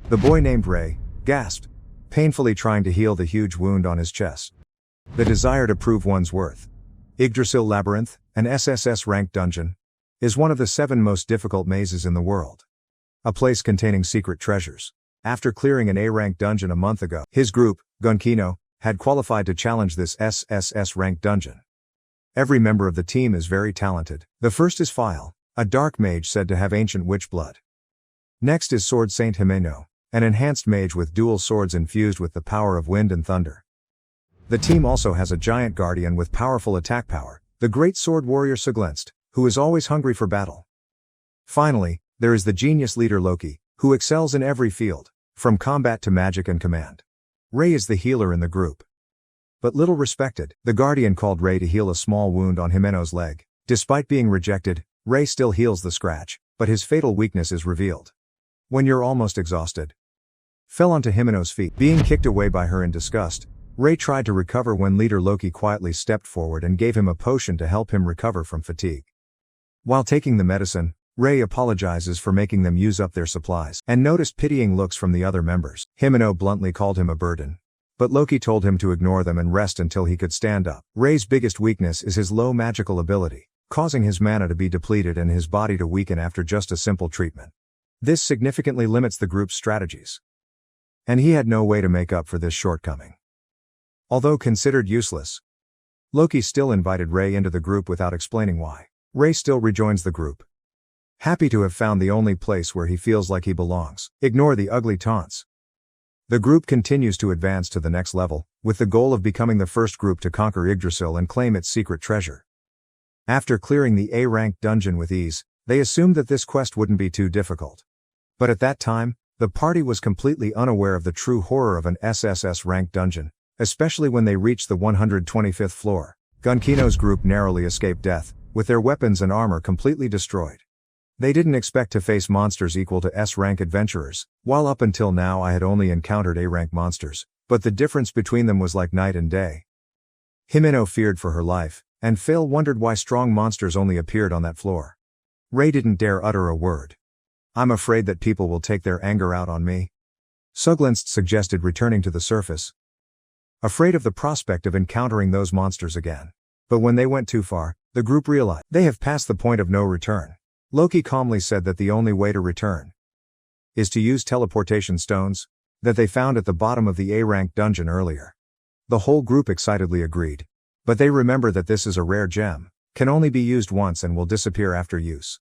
The boy named Ray gasped, painfully trying to heal the huge wound on his chest. The desire to prove one's worth. Yggdrasil Labyrinth, an SSS ranked dungeon, is one of the 7 most difficult mazes in the world. A place containing secret treasures. After clearing an A-ranked dungeon a month ago, his group, Gunkino, had qualified to challenge this SSS ranked dungeon. Every member of the team is very talented. The first is File, a dark mage said to have ancient witch blood. Next is Sword Saint Himeno, an enhanced mage with dual swords infused with the power of wind and thunder. The team also has a giant guardian with powerful attack power, the great sword warrior Suglenst, who is always hungry for battle. Finally, there is the genius leader Loki, who excels in every field, from combat to magic and command. Ray is the healer in the group. But little respected, the guardian called Ray to heal a small wound on Himeno's leg. Despite being rejected, Ray still heals the scratch, but his fatal weakness is revealed. When you're almost exhausted. Fell onto Himeno's feet. Being kicked away by her in disgust, Ray tried to recover when leader Loki quietly stepped forward and gave him a potion to help him recover from fatigue. While taking the medicine, Ray apologizes for making them use up their supplies, and noticed pitying looks from the other members. Himeno bluntly called him a burden. But Loki told him to ignore them and rest until he could stand up. Ray's biggest weakness is his low magical ability, causing his mana to be depleted and his body to weaken after just a simple treatment. This significantly limits the group's strategies. And he had no way to make up for this shortcoming. Although considered useless, Loki still invited Ray into the group without explaining why. Ray still rejoins the group, happy to have found the only place where he feels like he belongs. Ignore the ugly taunts. The group continues to advance to the next level, with the goal of becoming the first group to conquer Yggdrasil and claim its secret treasure. After clearing the A-ranked dungeon with ease, they assumed that this quest wouldn't be too difficult. But at that time, the party was completely unaware of the true horror of an SSS-ranked dungeon, especially when they reached the 125th floor. Gunkino's group narrowly escaped death, with their weapons and armor completely destroyed. They didn't expect to face monsters equal to S-rank adventurers, while up until now I had only encountered A-rank monsters, but the difference between them was like night and day. Himeno feared for her life, and Fail wondered why strong monsters only appeared on that floor. Ray didn't dare utter a word. I'm afraid that people will take their anger out on me. Suglenst suggested returning to the surface, afraid of the prospect of encountering those monsters again. But when they went too far, the group realized they have passed the point of no return. Loki calmly said that the only way to return is to use teleportation stones that they found at the bottom of the A-ranked dungeon earlier. The whole group excitedly agreed. But they remember that this is a rare gem, can only be used once and will disappear after use.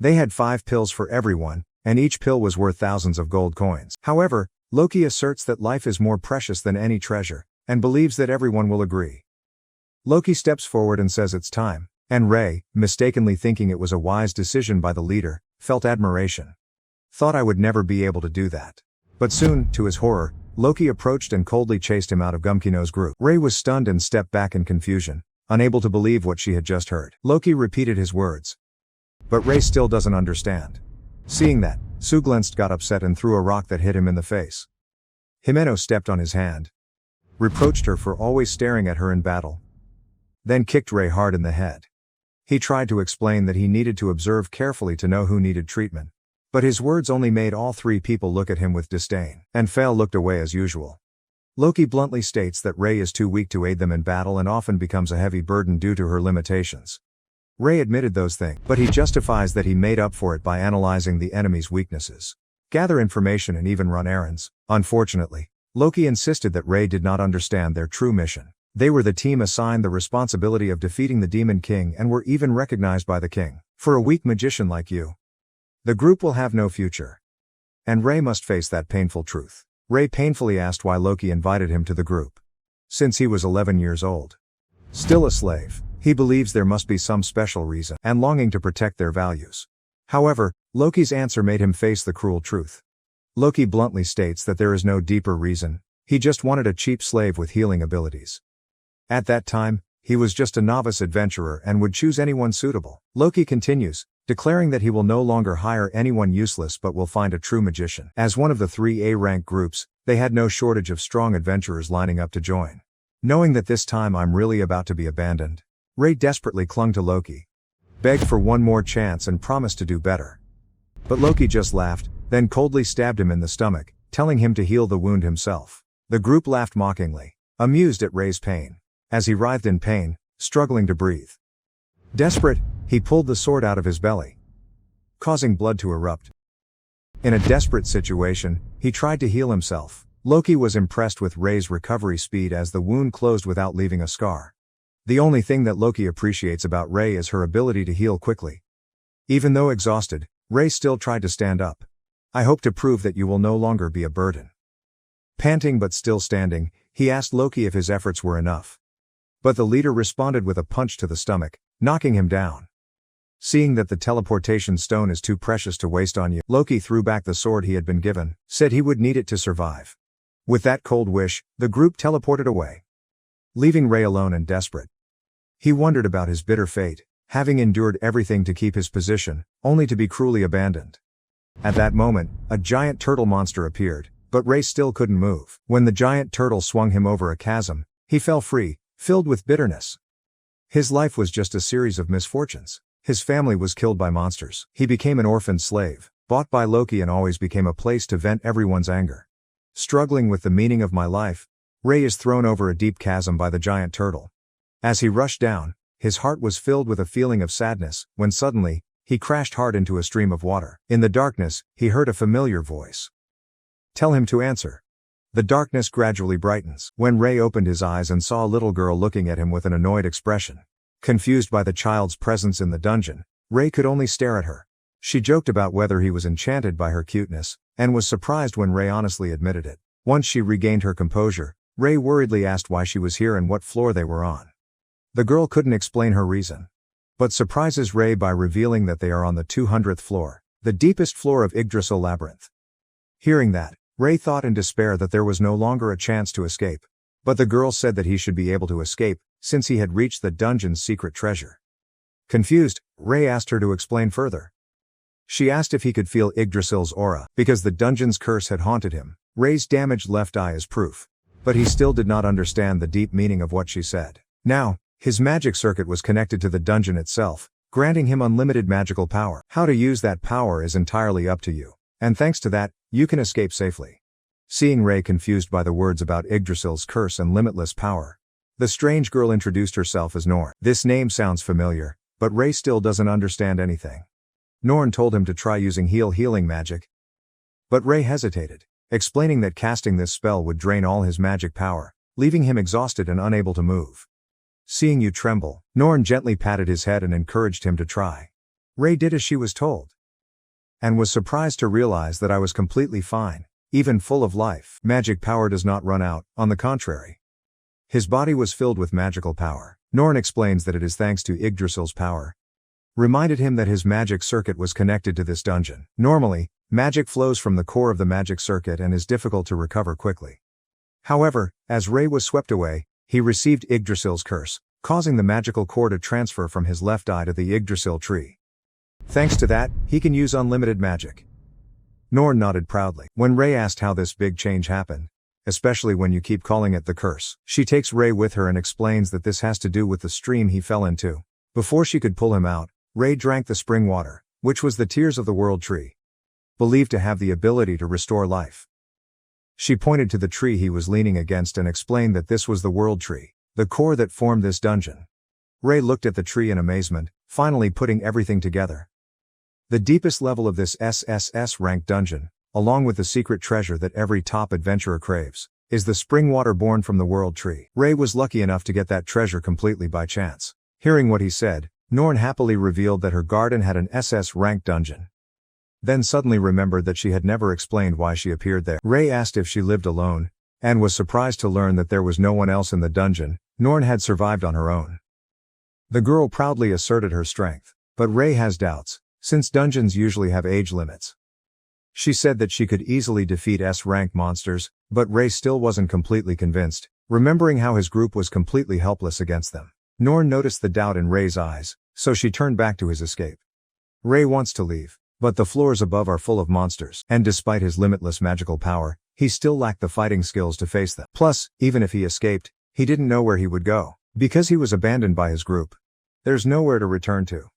They had 5 pills for everyone, and each pill was worth thousands of gold coins. However, Loki asserts that life is more precious than any treasure, and believes that everyone will agree. Loki steps forward and says it's time, and Ray, mistakenly thinking it was a wise decision by the leader, felt admiration. Thought I would never be able to do that. But soon, to his horror, Loki approached and coldly chased him out of Gunkino's group. Ray was stunned and stepped back in confusion, unable to believe what she had just heard. Loki repeated his words. But Ray still doesn't understand. Seeing that, Suglenst got upset and threw a rock that hit him in the face. Himeno stepped on his hand, reproached her for always staring at her in battle, then kicked Ray hard in the head. He tried to explain that he needed to observe carefully to know who needed treatment. But his words only made all 3 people look at him with disdain, and Fail looked away as usual. Loki bluntly states that Ray is too weak to aid them in battle and often becomes a heavy burden due to her limitations. Ray admitted those things, but he justifies that he made up for it by analyzing the enemy's weaknesses, gather information and even run errands. Unfortunately, Loki insisted that Ray did not understand their true mission. They were the team assigned the responsibility of defeating the Demon King and were even recognized by the king. For a weak magician like you, the group will have no future. And Ray must face that painful truth. Ray painfully asked why Loki invited him to the group. Since he was 11 years old. Still a slave, he believes there must be some special reason, and longing to protect their values. However, Loki's answer made him face the cruel truth. Loki bluntly states that there is no deeper reason, he just wanted a cheap slave with healing abilities. At that time, he was just a novice adventurer and would choose anyone suitable. Loki continues, declaring that he will no longer hire anyone useless but will find a true magician. As one of the 3 A-rank groups, they had no shortage of strong adventurers lining up to join. Knowing that this time I'm really about to be abandoned, Ray desperately clung to Loki, begged for one more chance and promised to do better. But Loki just laughed, then coldly stabbed him in the stomach, telling him to heal the wound himself. The group laughed mockingly, amused at Rei's pain, as he writhed in pain, struggling to breathe. Desperate, he pulled the sword out of his belly, causing blood to erupt. In a desperate situation, he tried to heal himself. Loki was impressed with Rei's recovery speed as the wound closed without leaving a scar. The only thing that Loki appreciates about Rei is her ability to heal quickly. Even though exhausted, Rei still tried to stand up. I hope to prove that you will no longer be a burden. Panting but still standing, he asked Loki if his efforts were enough. But the leader responded with a punch to the stomach, knocking him down. Seeing that the teleportation stone is too precious to waste on you, Loki threw back the sword he had been given, said he would need it to survive. With that cold wish, the group teleported away, leaving Rei alone and desperate. He wondered about his bitter fate, having endured everything to keep his position, only to be cruelly abandoned. At that moment, a giant turtle monster appeared, but Rei still couldn't move. When the giant turtle swung him over a chasm, he fell free, filled with bitterness. His life was just a series of misfortunes. His family was killed by monsters. He became an orphaned slave, bought by Loki, and always became a place to vent everyone's anger. Struggling with the meaning of my life, Rei is thrown over a deep chasm by the giant turtle. As he rushed down, his heart was filled with a feeling of sadness, when suddenly, he crashed hard into a stream of water. In the darkness, he heard a familiar voice. Tell him to answer. The darkness gradually brightens. When Rei opened his eyes and saw a little girl looking at him with an annoyed expression. Confused by the child's presence in the dungeon, Rei could only stare at her. She joked about whether he was enchanted by her cuteness, and was surprised when Rei honestly admitted it. Once she regained her composure, Rei worriedly asked why she was here and what floor they were on. The girl couldn't explain her reason, but surprises Rei by revealing that they are on the 200th floor, the deepest floor of Yggdrasil Labyrinth. Hearing that, Rei thought in despair that there was no longer a chance to escape. But the girl said that he should be able to escape, since he had reached the dungeon's secret treasure. Confused, Rei asked her to explain further. She asked if he could feel Yggdrasil's aura, because the dungeon's curse had haunted him. Rei's damaged left eye is proof. But he still did not understand the deep meaning of what she said. Now, his magic circuit was connected to the dungeon itself, granting him unlimited magical power. How to use that power is entirely up to you. And thanks to that, you can escape safely. Seeing Rei confused by the words about Yggdrasil's curse and limitless power, the strange girl introduced herself as Norn. This name sounds familiar, but Rei still doesn't understand anything. Norn told him to try using healing magic. But Rei hesitated, explaining that casting this spell would drain all his magic power, leaving him exhausted and unable to move. Seeing you tremble, Norn gently patted his head and encouraged him to try. Rei did as she was told, and was surprised to realize that I was completely fine, even full of life. Magic power does not run out, on the contrary. His body was filled with magical power. Norn explains that it is thanks to Yggdrasil's power. Reminded him that his magic circuit was connected to this dungeon. Normally, magic flows from the core of the magic circuit and is difficult to recover quickly. However, as Rei was swept away, he received Yggdrasil's curse, causing the magical core to transfer from his left eye to the Yggdrasil tree. Thanks to that, he can use unlimited magic. Norn nodded proudly. When Rei asked how this big change happened, especially when you keep calling it the curse, she takes Rei with her and explains that this has to do with the stream he fell into. Before she could pull him out, Rei drank the spring water, which was the tears of the world tree, believed to have the ability to restore life. She pointed to the tree he was leaning against and explained that this was the world tree, the core that formed this dungeon. Rei looked at the tree in amazement, finally putting everything together. The deepest level of this SSS ranked dungeon, along with the secret treasure that every top adventurer craves, is the spring water born from the world tree. Rei was lucky enough to get that treasure completely by chance. Hearing what he said, Norn happily revealed that her garden had an SS ranked dungeon. Then suddenly remembered that she had never explained why she appeared there. Rei asked if she lived alone, and was surprised to learn that there was no one else in the dungeon. Norn had survived on her own. The girl proudly asserted her strength, but Rei has doubts, since dungeons usually have age limits. She said that she could easily defeat S-rank monsters, but Rei still wasn't completely convinced, remembering how his group was completely helpless against them. Norn noticed the doubt in Rei's eyes, so she turned back to his escape. Rei wants to leave, but the floors above are full of monsters, and despite his limitless magical power, he still lacked the fighting skills to face them. Plus, even if he escaped, he didn't know where he would go, because he was abandoned by his group. There's nowhere to return to.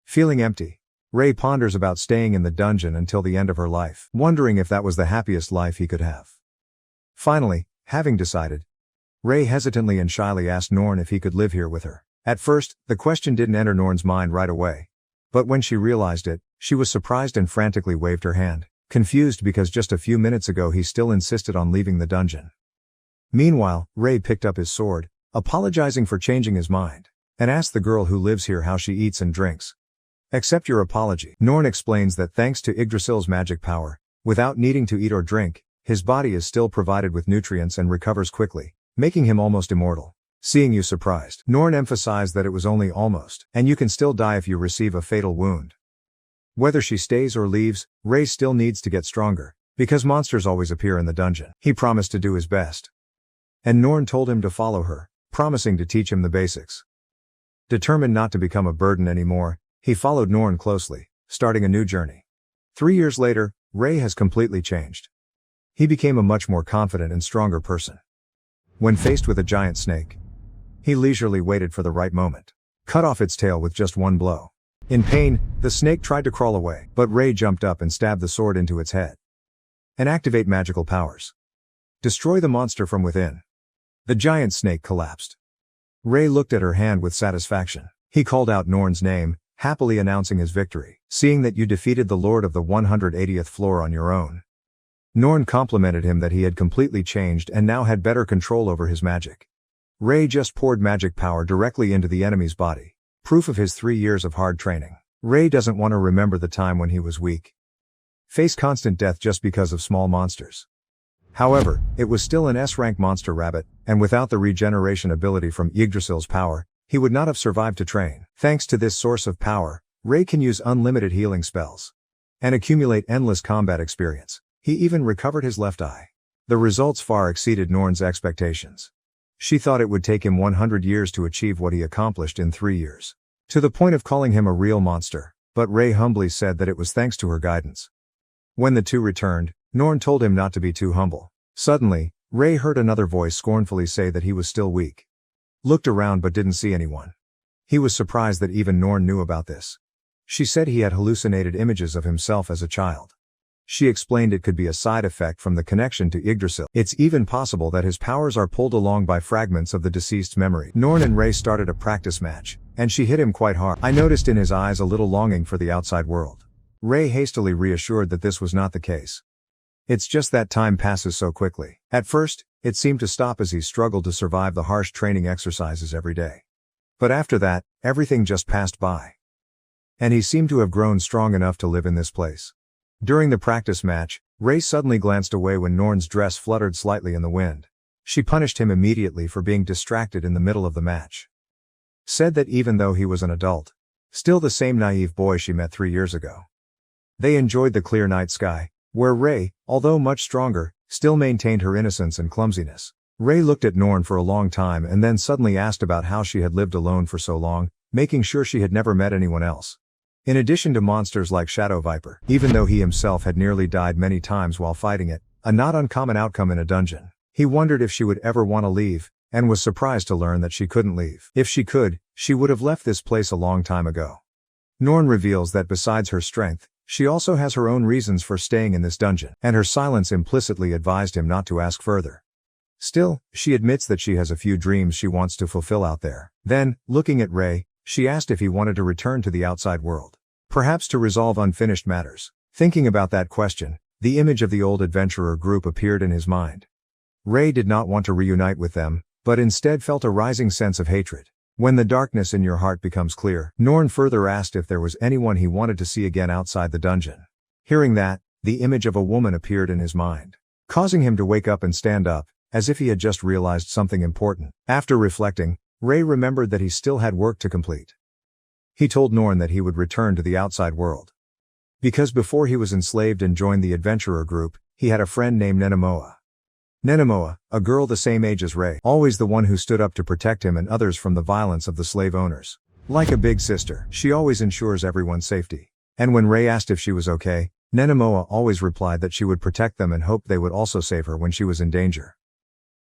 Feeling empty, Ray ponders about staying in the dungeon until the end of her life, wondering if that was the happiest life he could have. Finally, having decided, Ray hesitantly and shyly asked Norn if he could live here with her. At first, the question didn't enter Norn's mind right away. But when she realized it, she was surprised and frantically waved her hand, confused because just a few minutes ago he still insisted on leaving the dungeon. Meanwhile, Ray picked up his sword, apologizing for changing his mind, and asked the girl who lives here how she eats and drinks. Accept your apology. Norn explains that thanks to Yggdrasil's magic power, without needing to eat or drink, his body is still provided with nutrients and recovers quickly, making him almost immortal. Seeing you surprised, Norn emphasized that it was only almost, and you can still die if you receive a fatal wound. Whether she stays or leaves, Ray still needs to get stronger, because monsters always appear in the dungeon. He promised to do his best. And Norn told him to follow her, promising to teach him the basics. Determined not to become a burden anymore, he followed Norn closely, starting a new journey. 3 years later, Ray has completely changed. He became a much more confident and stronger person. When faced with a giant snake, he leisurely waited for the right moment, cut off its tail with just one blow. In pain, the snake tried to crawl away, but Ray jumped up and stabbed the sword into its head. And activate magical powers. Destroy the monster from within. The giant snake collapsed. Ray looked at her hand with satisfaction. He called out Norn's name, happily announcing his victory, seeing that you defeated the Lord of the 180th floor on your own. Norn complimented him that he had completely changed and now had better control over his magic. Ray just poured magic power directly into the enemy's body, proof of his 3 years of hard training. Ray doesn't want to remember the time when he was weak. Face constant death just because of small monsters. However, it was still an S-rank monster rabbit, and without the regeneration ability from Yggdrasil's power, he would not have survived to train. Thanks to this source of power, Ray can use unlimited healing spells and accumulate endless combat experience. He even recovered his left eye. The results far exceeded Norn's expectations. She thought it would take him 100 years to achieve what he accomplished in 3 years. To the point of calling him a real monster, but Ray humbly said that it was thanks to her guidance. When the two returned, Norn told him not to be too humble. Suddenly, Ray heard another voice scornfully say that he was still weak. Looked around but didn't see anyone. He was surprised that even Norn knew about this. She said he had hallucinated images of himself as a child. She explained it could be a side effect from the connection to Yggdrasil. It's even possible that his powers are pulled along by fragments of the deceased's memory. Norn and Ray started a practice match, and she hit him quite hard. I noticed in his eyes a little longing for the outside world. Ray hastily reassured that this was not the case. It's just that time passes so quickly. At first, it seemed to stop as he struggled to survive the harsh training exercises every day. But after that, everything just passed by. And he seemed to have grown strong enough to live in this place. During the practice match, Ray suddenly glanced away when Norn's dress fluttered slightly in the wind. She punished him immediately for being distracted in the middle of the match. Said that even though he was an adult, still the same naive boy she met 3 years ago. They enjoyed the clear night sky, where Ray, although much stronger, still maintained her innocence and clumsiness. Ray looked at Norn for a long time and then suddenly asked about how she had lived alone for so long, making sure she had never met anyone else. In addition to monsters like Shadow Viper, even though he himself had nearly died many times while fighting it, a not uncommon outcome in a dungeon. He wondered if she would ever want to leave, and was surprised to learn that she couldn't leave. If she could, she would have left this place a long time ago. Norn reveals that besides her strength, she also has her own reasons for staying in this dungeon, and her silence implicitly advised him not to ask further. Still, she admits that she has a few dreams she wants to fulfill out there. Then, looking at Ray, she asked if he wanted to return to the outside world. Perhaps to resolve unfinished matters. Thinking about that question, the image of the old adventurer group appeared in his mind. Ray did not want to reunite with them, but instead felt a rising sense of hatred. When the darkness in your heart becomes clear, Norn further asked if there was anyone he wanted to see again outside the dungeon. Hearing that, the image of a woman appeared in his mind, causing him to wake up and stand up, as if he had just realized something important. After reflecting, Ray remembered that he still had work to complete. He told Norn that he would return to the outside world. Because before he was enslaved and joined the adventurer group, he had a friend named Nenemoa. Nenemoa, a girl the same age as Ray, always the one who stood up to protect him and others from the violence of the slave owners. Like a big sister, she always ensures everyone's safety. And when Ray asked if she was okay, Nenemoa always replied that she would protect them and hoped they would also save her when she was in danger.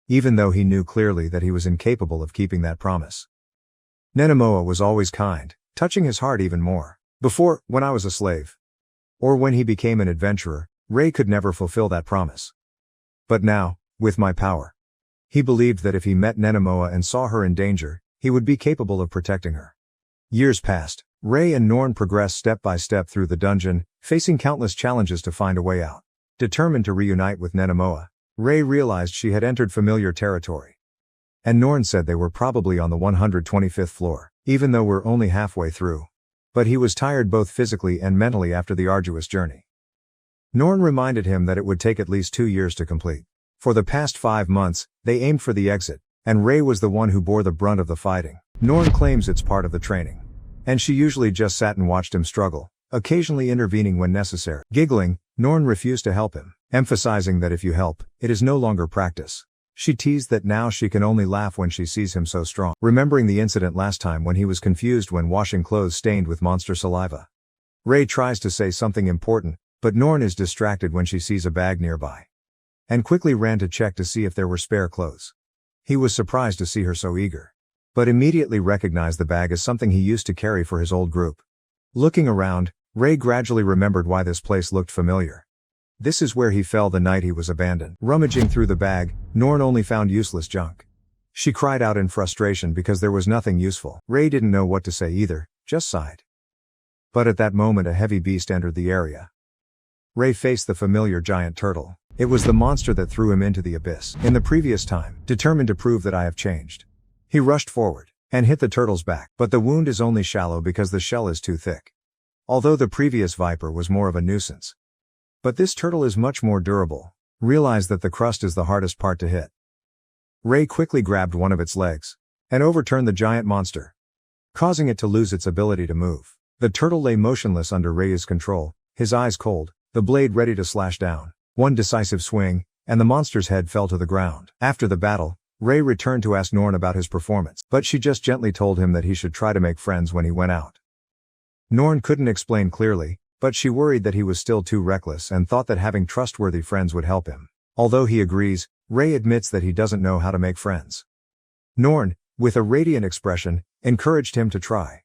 Even though he knew clearly that he was incapable of keeping that promise. Nenemoa was always kind, touching his heart even more. Before, when I was a slave. Or when he became an adventurer, Ray could never fulfill that promise. But now, with my power. He believed that if he met Nenemoa and saw her in danger, he would be capable of protecting her. Years passed. Ray and Norn progressed step by step through the dungeon, facing countless challenges to find a way out. Determined to reunite with Nenemoa, Ray realized she had entered familiar territory. And Norn said they were probably on the 125th floor, even though we're only halfway through. But he was tired both physically and mentally after the arduous journey. Norn reminded him that it would take at least 2 years to complete. For the past 5 months, they aimed for the exit, and Ray was the one who bore the brunt of the fighting. Norn claims it's part of the training. And she usually just sat and watched him struggle, occasionally intervening when necessary. Giggling, Norn refused to help him, emphasizing that if you help, it is no longer practice. She teased that now she can only laugh when she sees him so strong, remembering the incident last time when he was confused when washing clothes stained with monster saliva. Ray tries to say something important, but Norn is distracted when she sees a bag nearby. And quickly ran to check to see if there were spare clothes. He was surprised to see her so eager, but immediately recognized the bag as something he used to carry for his old group. Looking around, Ray gradually remembered why this place looked familiar. This is where he fell the night he was abandoned. Rummaging through the bag, Norn only found useless junk. She cried out in frustration because there was nothing useful. Ray didn't know what to say either, just sighed. But at that moment a heavy beast entered the area. Ray faced the familiar giant turtle. It was the monster that threw him into the abyss in the previous time, determined to prove that I have changed. He rushed forward and hit the turtle's back, but the wound is only shallow because the shell is too thick. Although the previous viper was more of a nuisance. But this turtle is much more durable. Realize that the crust is the hardest part to hit. Ray quickly grabbed one of its legs and overturned the giant monster, causing it to lose its ability to move. The turtle lay motionless under Ray's control, his eyes cold, the blade ready to slash down. One decisive swing, and the monster's head fell to the ground. After the battle, Ray returned to ask Norn about his performance, but she just gently told him that he should try to make friends when he went out. Norn couldn't explain clearly, but she worried that he was still too reckless and thought that having trustworthy friends would help him. Although he agrees, Ray admits that he doesn't know how to make friends. Norn, with a radiant expression, encouraged him to try.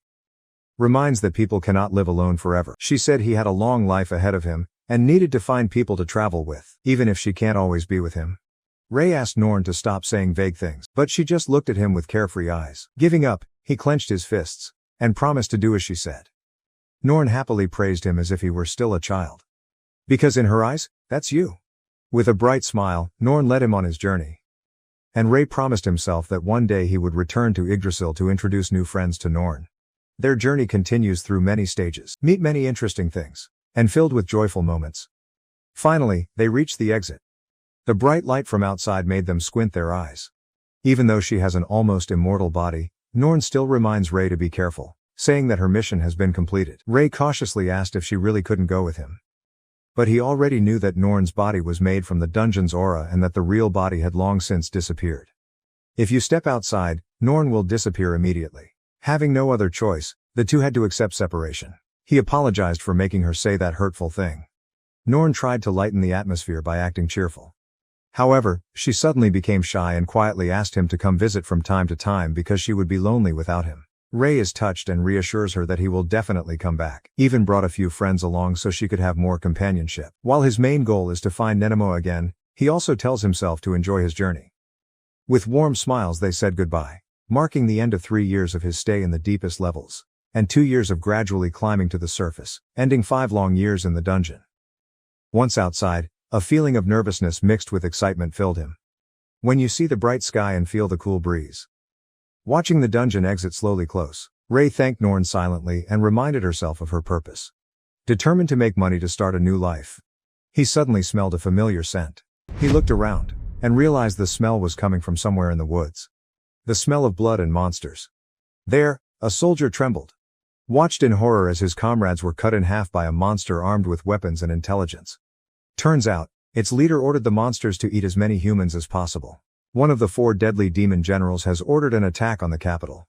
Reminds that people cannot live alone forever. She said he had a long life ahead of him, and needed to find people to travel with, even if she can't always be with him. Ray asked Norn to stop saying vague things, but she just looked at him with carefree eyes. Giving up, he clenched his fists, and promised to do as she said. Norn happily praised him as if he were still a child. Because in her eyes, that's you. With a bright smile, Norn led him on his journey. And Ray promised himself that one day he would return to Yggdrasil to introduce new friends to Norn. Their journey continues through many stages, meet many interesting things, and filled with joyful moments. Finally, they reach the exit. The bright light from outside made them squint their eyes. Even though she has an almost immortal body, Norn still reminds Ray to be careful, saying that her mission has been completed. Ray cautiously asked if she really couldn't go with him. But he already knew that Norn's body was made from the dungeon's aura and that the real body had long since disappeared. If you step outside, Norn will disappear immediately. Having no other choice, the two had to accept separation. He apologized for making her say that hurtful thing. Norn tried to lighten the atmosphere by acting cheerful. However, she suddenly became shy and quietly asked him to come visit from time to time because she would be lonely without him. Ray is touched and reassures her that he will definitely come back. Even brought a few friends along so she could have more companionship. While his main goal is to find Nenemoa again, he also tells himself to enjoy his journey. With warm smiles they said goodbye, marking the end of 3 years of his stay in the deepest levels, and 2 years of gradually climbing to the surface, ending 5 long years in the dungeon. Once outside, a feeling of nervousness mixed with excitement filled him. When you see the bright sky and feel the cool breeze. Watching the dungeon exit slowly close, Ray thanked Norn silently and reminded herself of her purpose. Determined to make money to start a new life. He suddenly smelled a familiar scent. He looked around, and realized the smell was coming from somewhere in the woods. The smell of blood and monsters. There, a soldier trembled. Watched in horror as his comrades were cut in half by a monster armed with weapons and intelligence. Turns out, its leader ordered the monsters to eat as many humans as possible. One of the 4 deadly demon generals has ordered an attack on the capital.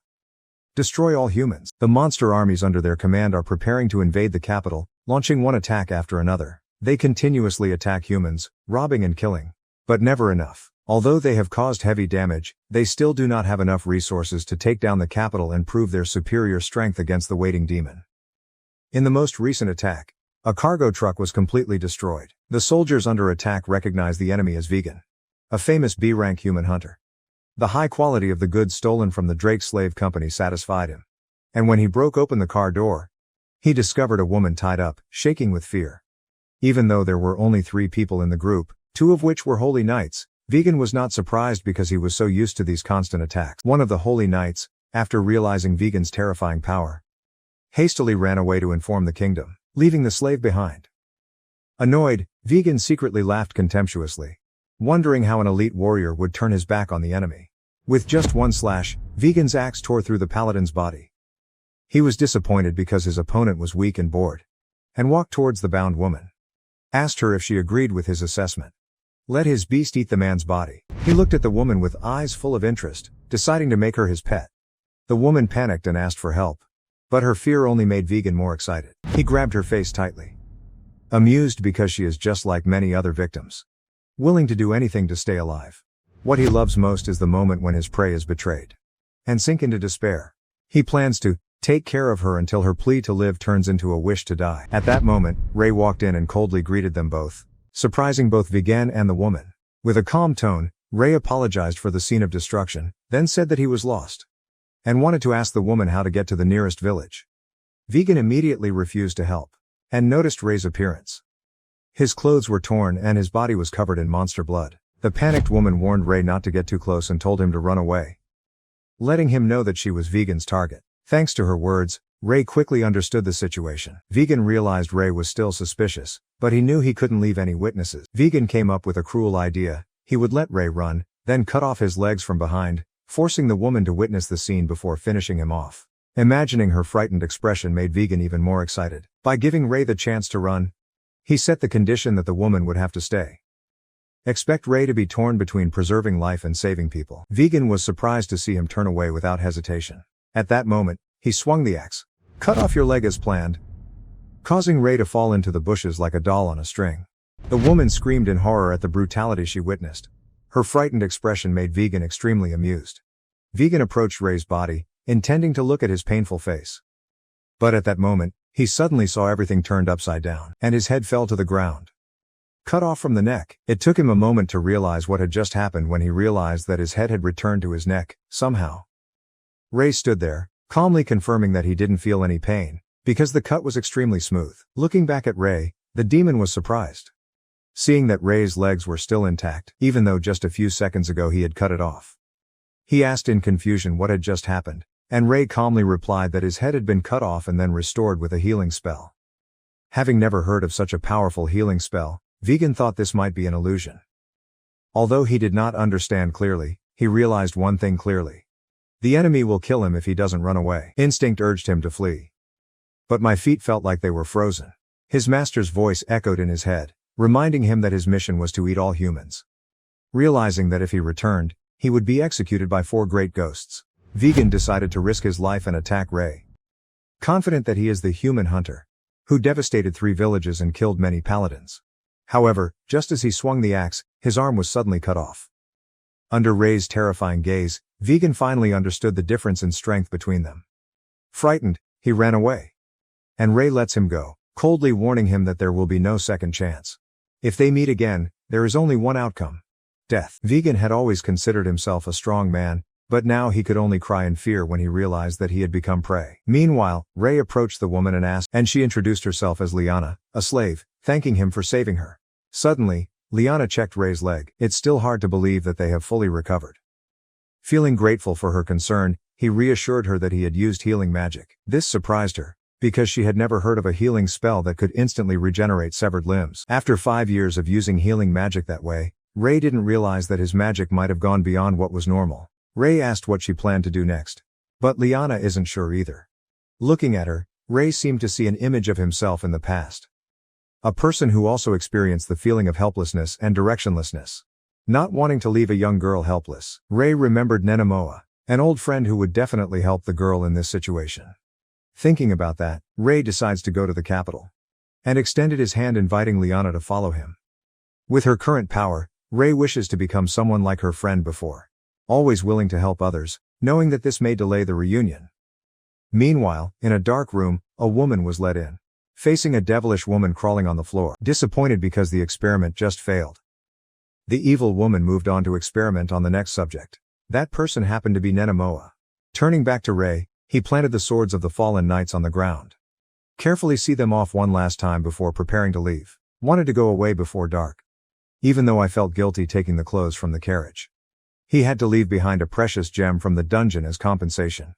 Destroy all humans. The monster armies under their command are preparing to invade the capital, launching one attack after another. They continuously attack humans, robbing and killing. But never enough. Although they have caused heavy damage, they still do not have enough resources to take down the capital and prove their superior strength against the waiting demon. In the most recent attack, a cargo truck was completely destroyed. The soldiers under attack recognized the enemy as Vegan, a famous B-rank human hunter. The high quality of the goods stolen from the Drake slave company satisfied him. And when he broke open the car door, he discovered a woman tied up, shaking with fear. Even though there were only 3 people in the group, 2 of which were holy knights, Vegan was not surprised because he was so used to these constant attacks. One of the holy knights, after realizing Vegan's terrifying power, hastily ran away to inform the kingdom, leaving the slave behind. Annoyed, Vegan secretly laughed contemptuously, wondering how an elite warrior would turn his back on the enemy. With just one slash, Vegan's axe tore through the paladin's body. He was disappointed because his opponent was weak and bored, and walked towards the bound woman. Asked her if she agreed with his assessment. Let his beast eat the man's body. He looked at the woman with eyes full of interest, deciding to make her his pet. The woman panicked and asked for help, but her fear only made Vegan more excited. He grabbed her face tightly, amused because she is just like many other victims, willing to do anything to stay alive. What he loves most is the moment when his prey is betrayed and sink into despair. He plans to take care of her until her plea to live turns into a wish to die. At that moment, Ray walked in and coldly greeted them both, surprising both Vegan and the woman. With a calm tone, Ray apologized for the scene of destruction, then said that he was lost and wanted to ask the woman how to get to the nearest village. Vegan immediately refused to help and noticed Ray's appearance. His clothes were torn and his body was covered in monster blood. The panicked woman warned Ray not to get too close and told him to run away, letting him know that she was Vegan's target. Thanks to her words, Ray quickly understood the situation. Vegan realized Ray was still suspicious, but he knew he couldn't leave any witnesses. Vegan came up with a cruel idea. He would let Ray run, then cut off his legs from behind, forcing the woman to witness the scene before finishing him off. Imagining her frightened expression made Vegan even more excited. By giving Ray the chance to run, he set the condition that the woman would have to stay. Expect Ray to be torn between preserving life and saving people. Vegan was surprised to see him turn away without hesitation. At that moment, he swung the axe, cut off your leg as planned, causing Ray to fall into the bushes like a doll on a string. The woman screamed in horror at the brutality she witnessed. Her frightened expression made Vegan extremely amused. Vegan approached Ray's body, intending to look at his painful face. But at that moment, he suddenly saw everything turned upside down, and his head fell to the ground, cut off from the neck. It took him a moment to realize what had just happened when he realized that his head had returned to his neck, somehow. Ray stood there, calmly confirming that he didn't feel any pain, because the cut was extremely smooth. Looking back at Ray, the demon was surprised, seeing that Ray's legs were still intact, even though just a few seconds ago he had cut it off. He asked in confusion what had just happened, and Ray calmly replied that his head had been cut off and then restored with a healing spell. Having never heard of such a powerful healing spell, Vegan thought this might be an illusion. Although he did not understand clearly, he realized one thing clearly. The enemy will kill him if he doesn't run away. Instinct urged him to flee. But my feet felt like they were frozen. His master's voice echoed in his head, reminding him that his mission was to eat all humans. Realizing that if he returned, he would be executed by 4 great ghosts, Vegan decided to risk his life and attack Ray. Confident that he is the human hunter, who devastated 3 villages and killed many paladins. However, just as he swung the axe, his arm was suddenly cut off. Under Ray's terrifying gaze, Vegan finally understood the difference in strength between them. Frightened, he ran away. And Ray lets him go, coldly warning him that there will be no second chance. If they meet again, there is only one outcome: death. Vegan had always considered himself a strong man, but now he could only cry in fear when he realized that he had become prey. Meanwhile, Ray approached the woman and she introduced herself as Liana, a slave, thanking him for saving her. Suddenly, Liana checked Ray's leg. It's still hard to believe that they have fully recovered. Feeling grateful for her concern, he reassured her that he had used healing magic. This surprised her, because she had never heard of a healing spell that could instantly regenerate severed limbs. After 5 years of using healing magic that way, Ray didn't realize that his magic might have gone beyond what was normal. Ray asked what she planned to do next. But Liana isn't sure either. Looking at her, Ray seemed to see an image of himself in the past. A person who also experienced the feeling of helplessness and directionlessness. Not wanting to leave a young girl helpless, Ray remembered Nenemoa, an old friend who would definitely help the girl in this situation. Thinking about that, Ray decides to go to the capital, and extended his hand inviting Liana to follow him. With her current power, Ray wishes to become someone like her friend before, always willing to help others, knowing that this may delay the reunion. Meanwhile, in a dark room, a woman was let in. Facing a devilish woman crawling on the floor, disappointed because the experiment just failed. The evil woman moved on to experiment on the next subject. That person happened to be Nenemoa. Turning back to Rei, he planted the swords of the fallen knights on the ground. Carefully see them off one last time before preparing to leave. Wanted to go away before dark. Even though I felt guilty taking the clothes from the carriage. He had to leave behind a precious gem from the dungeon as compensation.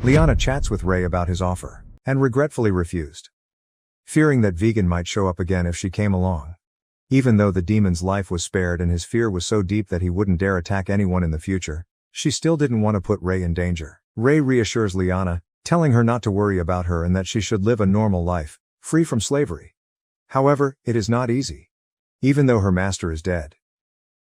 Liana chats with Rei about his offer, and regretfully refused. Fearing that Vegan might show up again if she came along. Even though the demon's life was spared and his fear was so deep that he wouldn't dare attack anyone in the future, she still didn't want to put Rei in danger. Rei reassures Liana, telling her not to worry about her and that she should live a normal life, free from slavery. However, it is not easy. Even though her master is dead.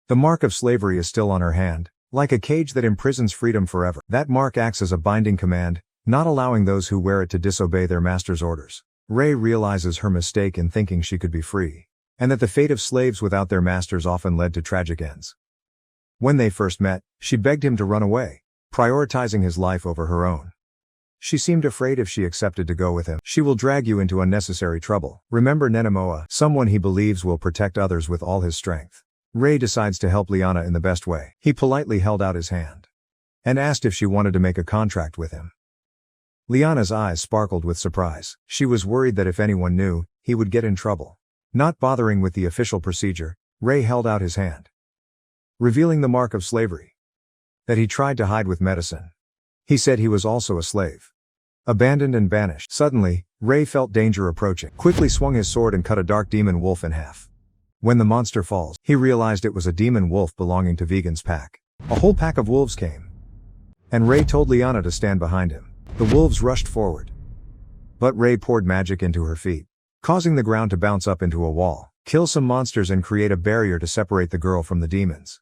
The mark of slavery is still on her hand, like a cage that imprisons freedom forever. That mark acts as a binding command, not allowing those who wear it to disobey their master's orders. Rei realizes her mistake in thinking she could be free, and that the fate of slaves without their masters often led to tragic ends. When they first met, she begged him to run away, prioritizing his life over her own. She seemed afraid if she accepted to go with him, she will drag you into unnecessary trouble. Remember Nenemoa, someone he believes will protect others with all his strength. Rei decides to help Liana in the best way. He politely held out his hand and asked if she wanted to make a contract with him. Liana's eyes sparkled with surprise. She was worried that if anyone knew, he would get in trouble. Not bothering with the official procedure, Rei held out his hand, revealing the mark of slavery that he tried to hide with medicine. He said he was also a slave, abandoned and banished. Suddenly, Rei felt danger approaching, quickly swung his sword and cut a dark demon wolf in half. When the monster falls, he realized it was a demon wolf belonging to Vegan's pack. A whole pack of wolves came, and Rei told Liana to stand behind him. The wolves rushed forward, but Rei poured magic into her feet, causing the ground to bounce up into a wall, kill some monsters and create a barrier to separate the girl from the demons.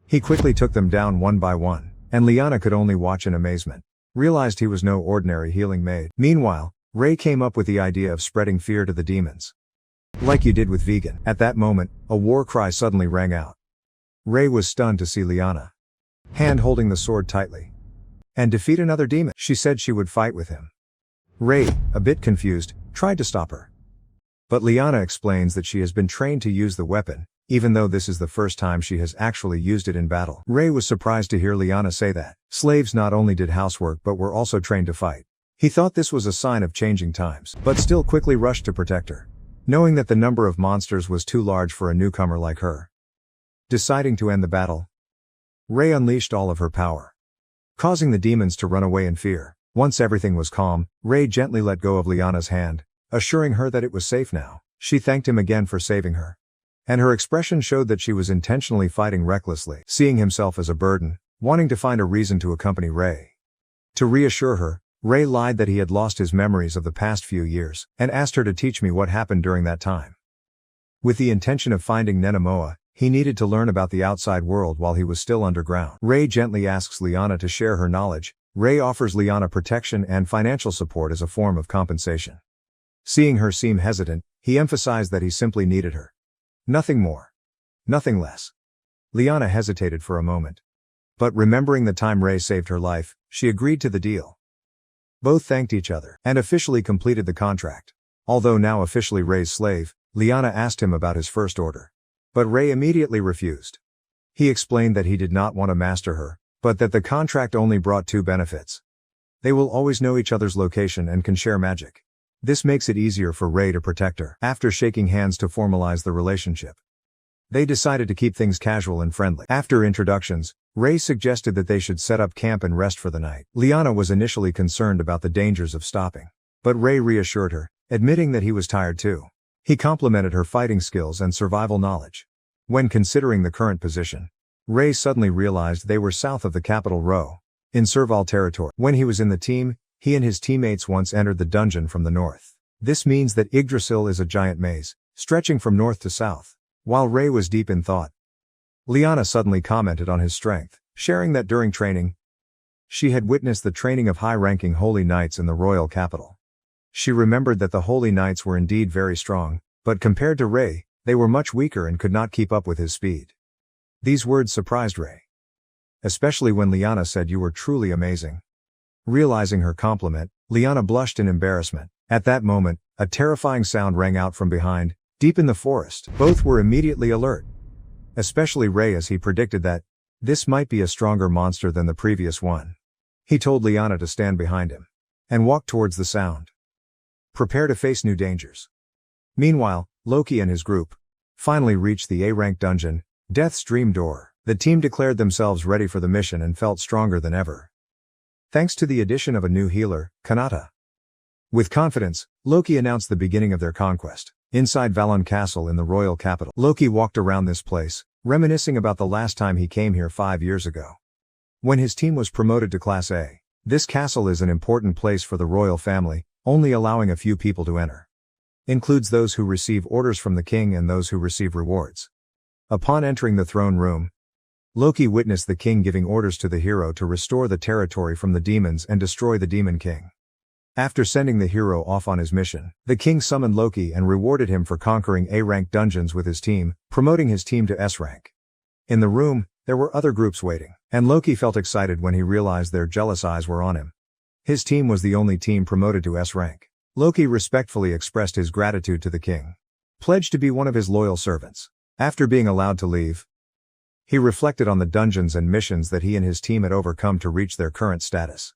He quickly took them down one by one, and Liana could only watch in amazement, realized he was no ordinary healing mage. Meanwhile, Rei came up with the idea of spreading fear to the demons. Like you did with Vegan. At that moment, a war cry suddenly rang out. Rei was stunned to see Liana, hand holding the sword tightly, and defeat another demon. She said she would fight with him. Rei, a bit confused, tried to stop her. But Liana explains that she has been trained to use the weapon, even though this is the first time she has actually used it in battle. Rei was surprised to hear Liana say that. Slaves not only did housework but were also trained to fight. He thought this was a sign of changing times, but still quickly rushed to protect her, knowing that the number of monsters was too large for a newcomer like her. Deciding to end the battle, Rei unleashed all of her power, causing the demons to run away in fear. Once everything was calm, Rei gently let go of Liana's hand, assuring her that it was safe now. She thanked him again for saving her, and her expression showed that she was intentionally fighting recklessly, seeing himself as a burden, wanting to find a reason to accompany Rei. To reassure her, Rei lied that he had lost his memories of the past few years, and asked her to teach me what happened during that time. With the intention of finding Nenemoa, he needed to learn about the outside world while he was still underground. Rei gently asks Liana to share her knowledge. Rei offers Liana protection and financial support as a form of compensation. Seeing her seem hesitant, he emphasized that he simply needed her. Nothing more. Nothing less. Liana hesitated for a moment. But remembering the time Rei saved her life, she agreed to the deal. Both thanked each other, and officially completed the contract. Although now officially Rei's slave, Liana asked him about his first order. But Rei immediately refused. He explained that he did not want to master her, but that the contract only brought two benefits. They will always know each other's location and can share magic. This makes it easier for Rei to protect her. After shaking hands to formalize the relationship, they decided to keep things casual and friendly. After introductions, Rei suggested that they should set up camp and rest for the night. Liana was initially concerned about the dangers of stopping, but Rei reassured her, admitting that he was tired too. He complimented her fighting skills and survival knowledge. When considering the current position, Rei suddenly realized they were south of the capital Ro, in Serval territory. When he was in the team, he and his teammates once entered the dungeon from the north. This means that Yggdrasil is a giant maze, stretching from north to south. While Rei was deep in thought, Liana suddenly commented on his strength, sharing that during training, she had witnessed the training of high-ranking holy knights in the royal capital. She remembered that the holy knights were indeed very strong, but compared to Rei, they were much weaker and could not keep up with his speed. These words surprised Rei, especially when Liana said, "You were truly amazing." Realizing her compliment, Liana blushed in embarrassment. At that moment, a terrifying sound rang out from behind, deep in the forest. Both were immediately alert. Especially Ray, as he predicted that this might be a stronger monster than the previous one. He told Liana to stand behind him and walk towards the sound. Prepare to face new dangers. Meanwhile, Loki and his group finally reached the A-rank dungeon, Death's Dream Door. The team declared themselves ready for the mission and felt stronger than ever, thanks to the addition of a new healer, Kanata. With confidence, Loki announced the beginning of their conquest. Inside Valon Castle in the royal capital, Loki walked around this place, reminiscing about the last time he came here 5 years ago, when his team was promoted to Class A. This castle is an important place for the royal family, only allowing a few people to enter. Includes those who receive orders from the king and those who receive rewards. Upon entering the throne room, Loki witnessed the king giving orders to the hero to restore the territory from the demons and destroy the Demon King. After sending the hero off on his mission, the king summoned Loki and rewarded him for conquering A-rank dungeons with his team, promoting his team to S-rank. In the room, there were other groups waiting, and Loki felt excited when he realized their jealous eyes were on him. His team was the only team promoted to S-rank. Loki respectfully expressed his gratitude to the king, pledged to be one of his loyal servants. After being allowed to leave, he reflected on the dungeons and missions that he and his team had overcome to reach their current status.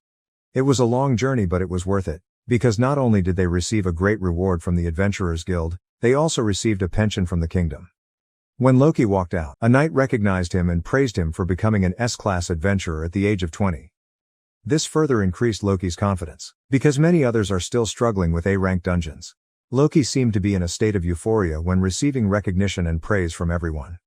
It was a long journey, but it was worth it, because not only did they receive a great reward from the Adventurers Guild, they also received a pension from the kingdom. When Loki walked out, a knight recognized him and praised him for becoming an S-class adventurer at the age of 20. This further increased Loki's confidence, because many others are still struggling with A-rank dungeons. Loki seemed to be in a state of euphoria when receiving recognition and praise from everyone.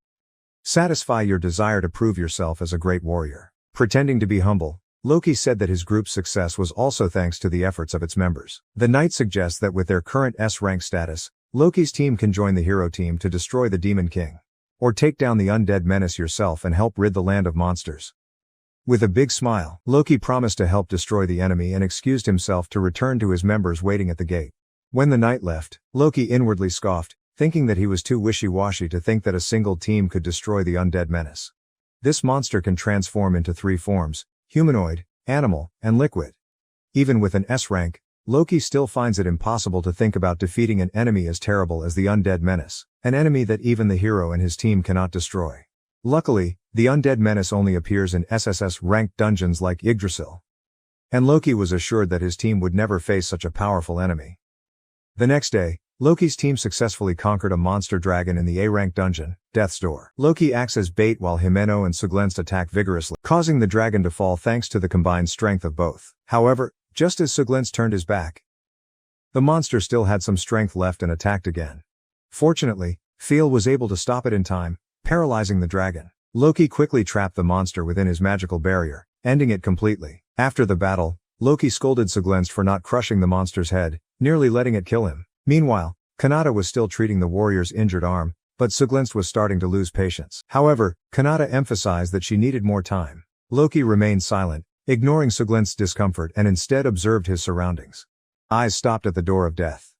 Satisfy your desire to prove yourself as a great warrior. Pretending to be humble, Loki said that his group's success was also thanks to the efforts of its members. The knight suggests that with their current S-rank status, Loki's team can join the hero team to destroy the Demon King, or take down the undead menace yourself and help rid the land of monsters. With a big smile, Loki promised to help destroy the enemy and excused himself to return to his members waiting at the gate. When the knight left, Loki inwardly scoffed, thinking that he was too wishy-washy to think that a single team could destroy the undead menace. This monster can transform into 3 forms: humanoid, animal, and liquid. Even with an S rank, Loki still finds it impossible to think about defeating an enemy as terrible as the undead menace, an enemy that even the hero and his team cannot destroy. Luckily, the undead menace only appears in SSS-ranked dungeons like Yggdrasil, and Loki was assured that his team would never face such a powerful enemy. The next day, Loki's team successfully conquered a monster dragon in the A-rank dungeon, Death's Door. Loki acts as bait while Himeno and Siglenst attack vigorously, causing the dragon to fall thanks to the combined strength of both. However, just as Siglenst turned his back, the monster still had some strength left and attacked again. Fortunately, Fel was able to stop it in time, paralyzing the dragon. Loki quickly trapped the monster within his magical barrier, ending it completely. After the battle, Loki scolded Siglenst for not crushing the monster's head, nearly letting it kill him. Meanwhile, Kanata was still treating the warrior's injured arm, but Siglenst was starting to lose patience. However, Kanata emphasized that she needed more time. Loki remained silent, ignoring Siglenst's discomfort and instead observed his surroundings. Eyes stopped at the door of death.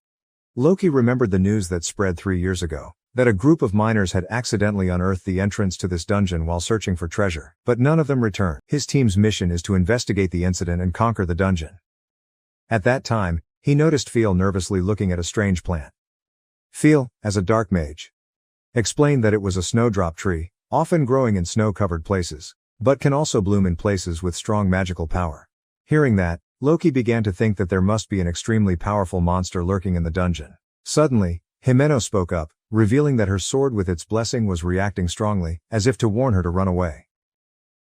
Loki remembered the news that spread 3 years ago, that a group of miners had accidentally unearthed the entrance to this dungeon while searching for treasure, but none of them returned. His team's mission is to investigate the incident and conquer the dungeon. At that time, he noticed Fel nervously looking at a strange plant. Fel, as a dark mage, explained that it was a snowdrop tree, often growing in snow-covered places, but can also bloom in places with strong magical power. Hearing that, Loki began to think that there must be an extremely powerful monster lurking in the dungeon. Suddenly, Himeno spoke up, revealing that her sword with its blessing was reacting strongly, as if to warn her to run away.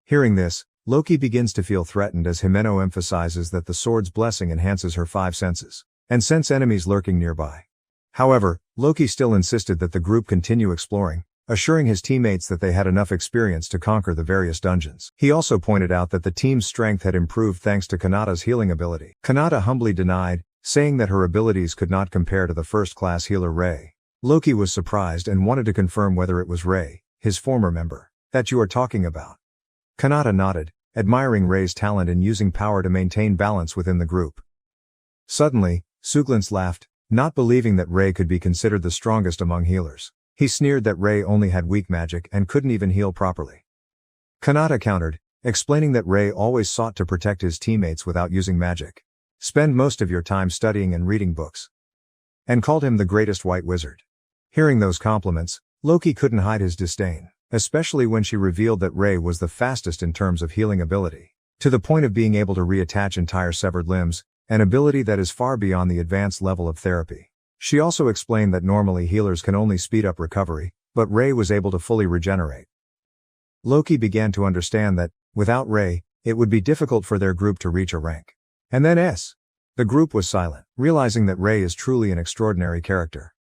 Hearing this, Loki begins to feel threatened as Himeno emphasizes that the sword's blessing enhances her 5 senses, and sense enemies lurking nearby. However, Loki still insisted that the group continue exploring, assuring his teammates that they had enough experience to conquer the various dungeons. He also pointed out that the team's strength had improved thanks to Kanata's healing ability. Kanata humbly denied, saying that her abilities could not compare to the first-class healer Ray. Loki was surprised and wanted to confirm whether it was Ray, his former member, that you are talking about. Kanata nodded, admiring Ray's talent in using power to maintain balance within the group. Suddenly, Siglenst laughed, not believing that Ray could be considered the strongest among healers. He sneered that Ray only had weak magic and couldn't even heal properly. Kanata countered, explaining that Ray always sought to protect his teammates without using magic. Spend most of your time studying and reading books. And called him the greatest white wizard. Hearing those compliments, Loki couldn't hide his disdain, especially when she revealed that Ray was the fastest in terms of healing ability, to the point of being able to reattach entire severed limbs, an ability that is far beyond the advanced level of therapy. She also explained that normally healers can only speed up recovery, but Ray was able to fully regenerate. Loki began to understand that, without Ray, it would be difficult for their group to reach a rank. And then the group was silent, realizing that Ray is truly an extraordinary character.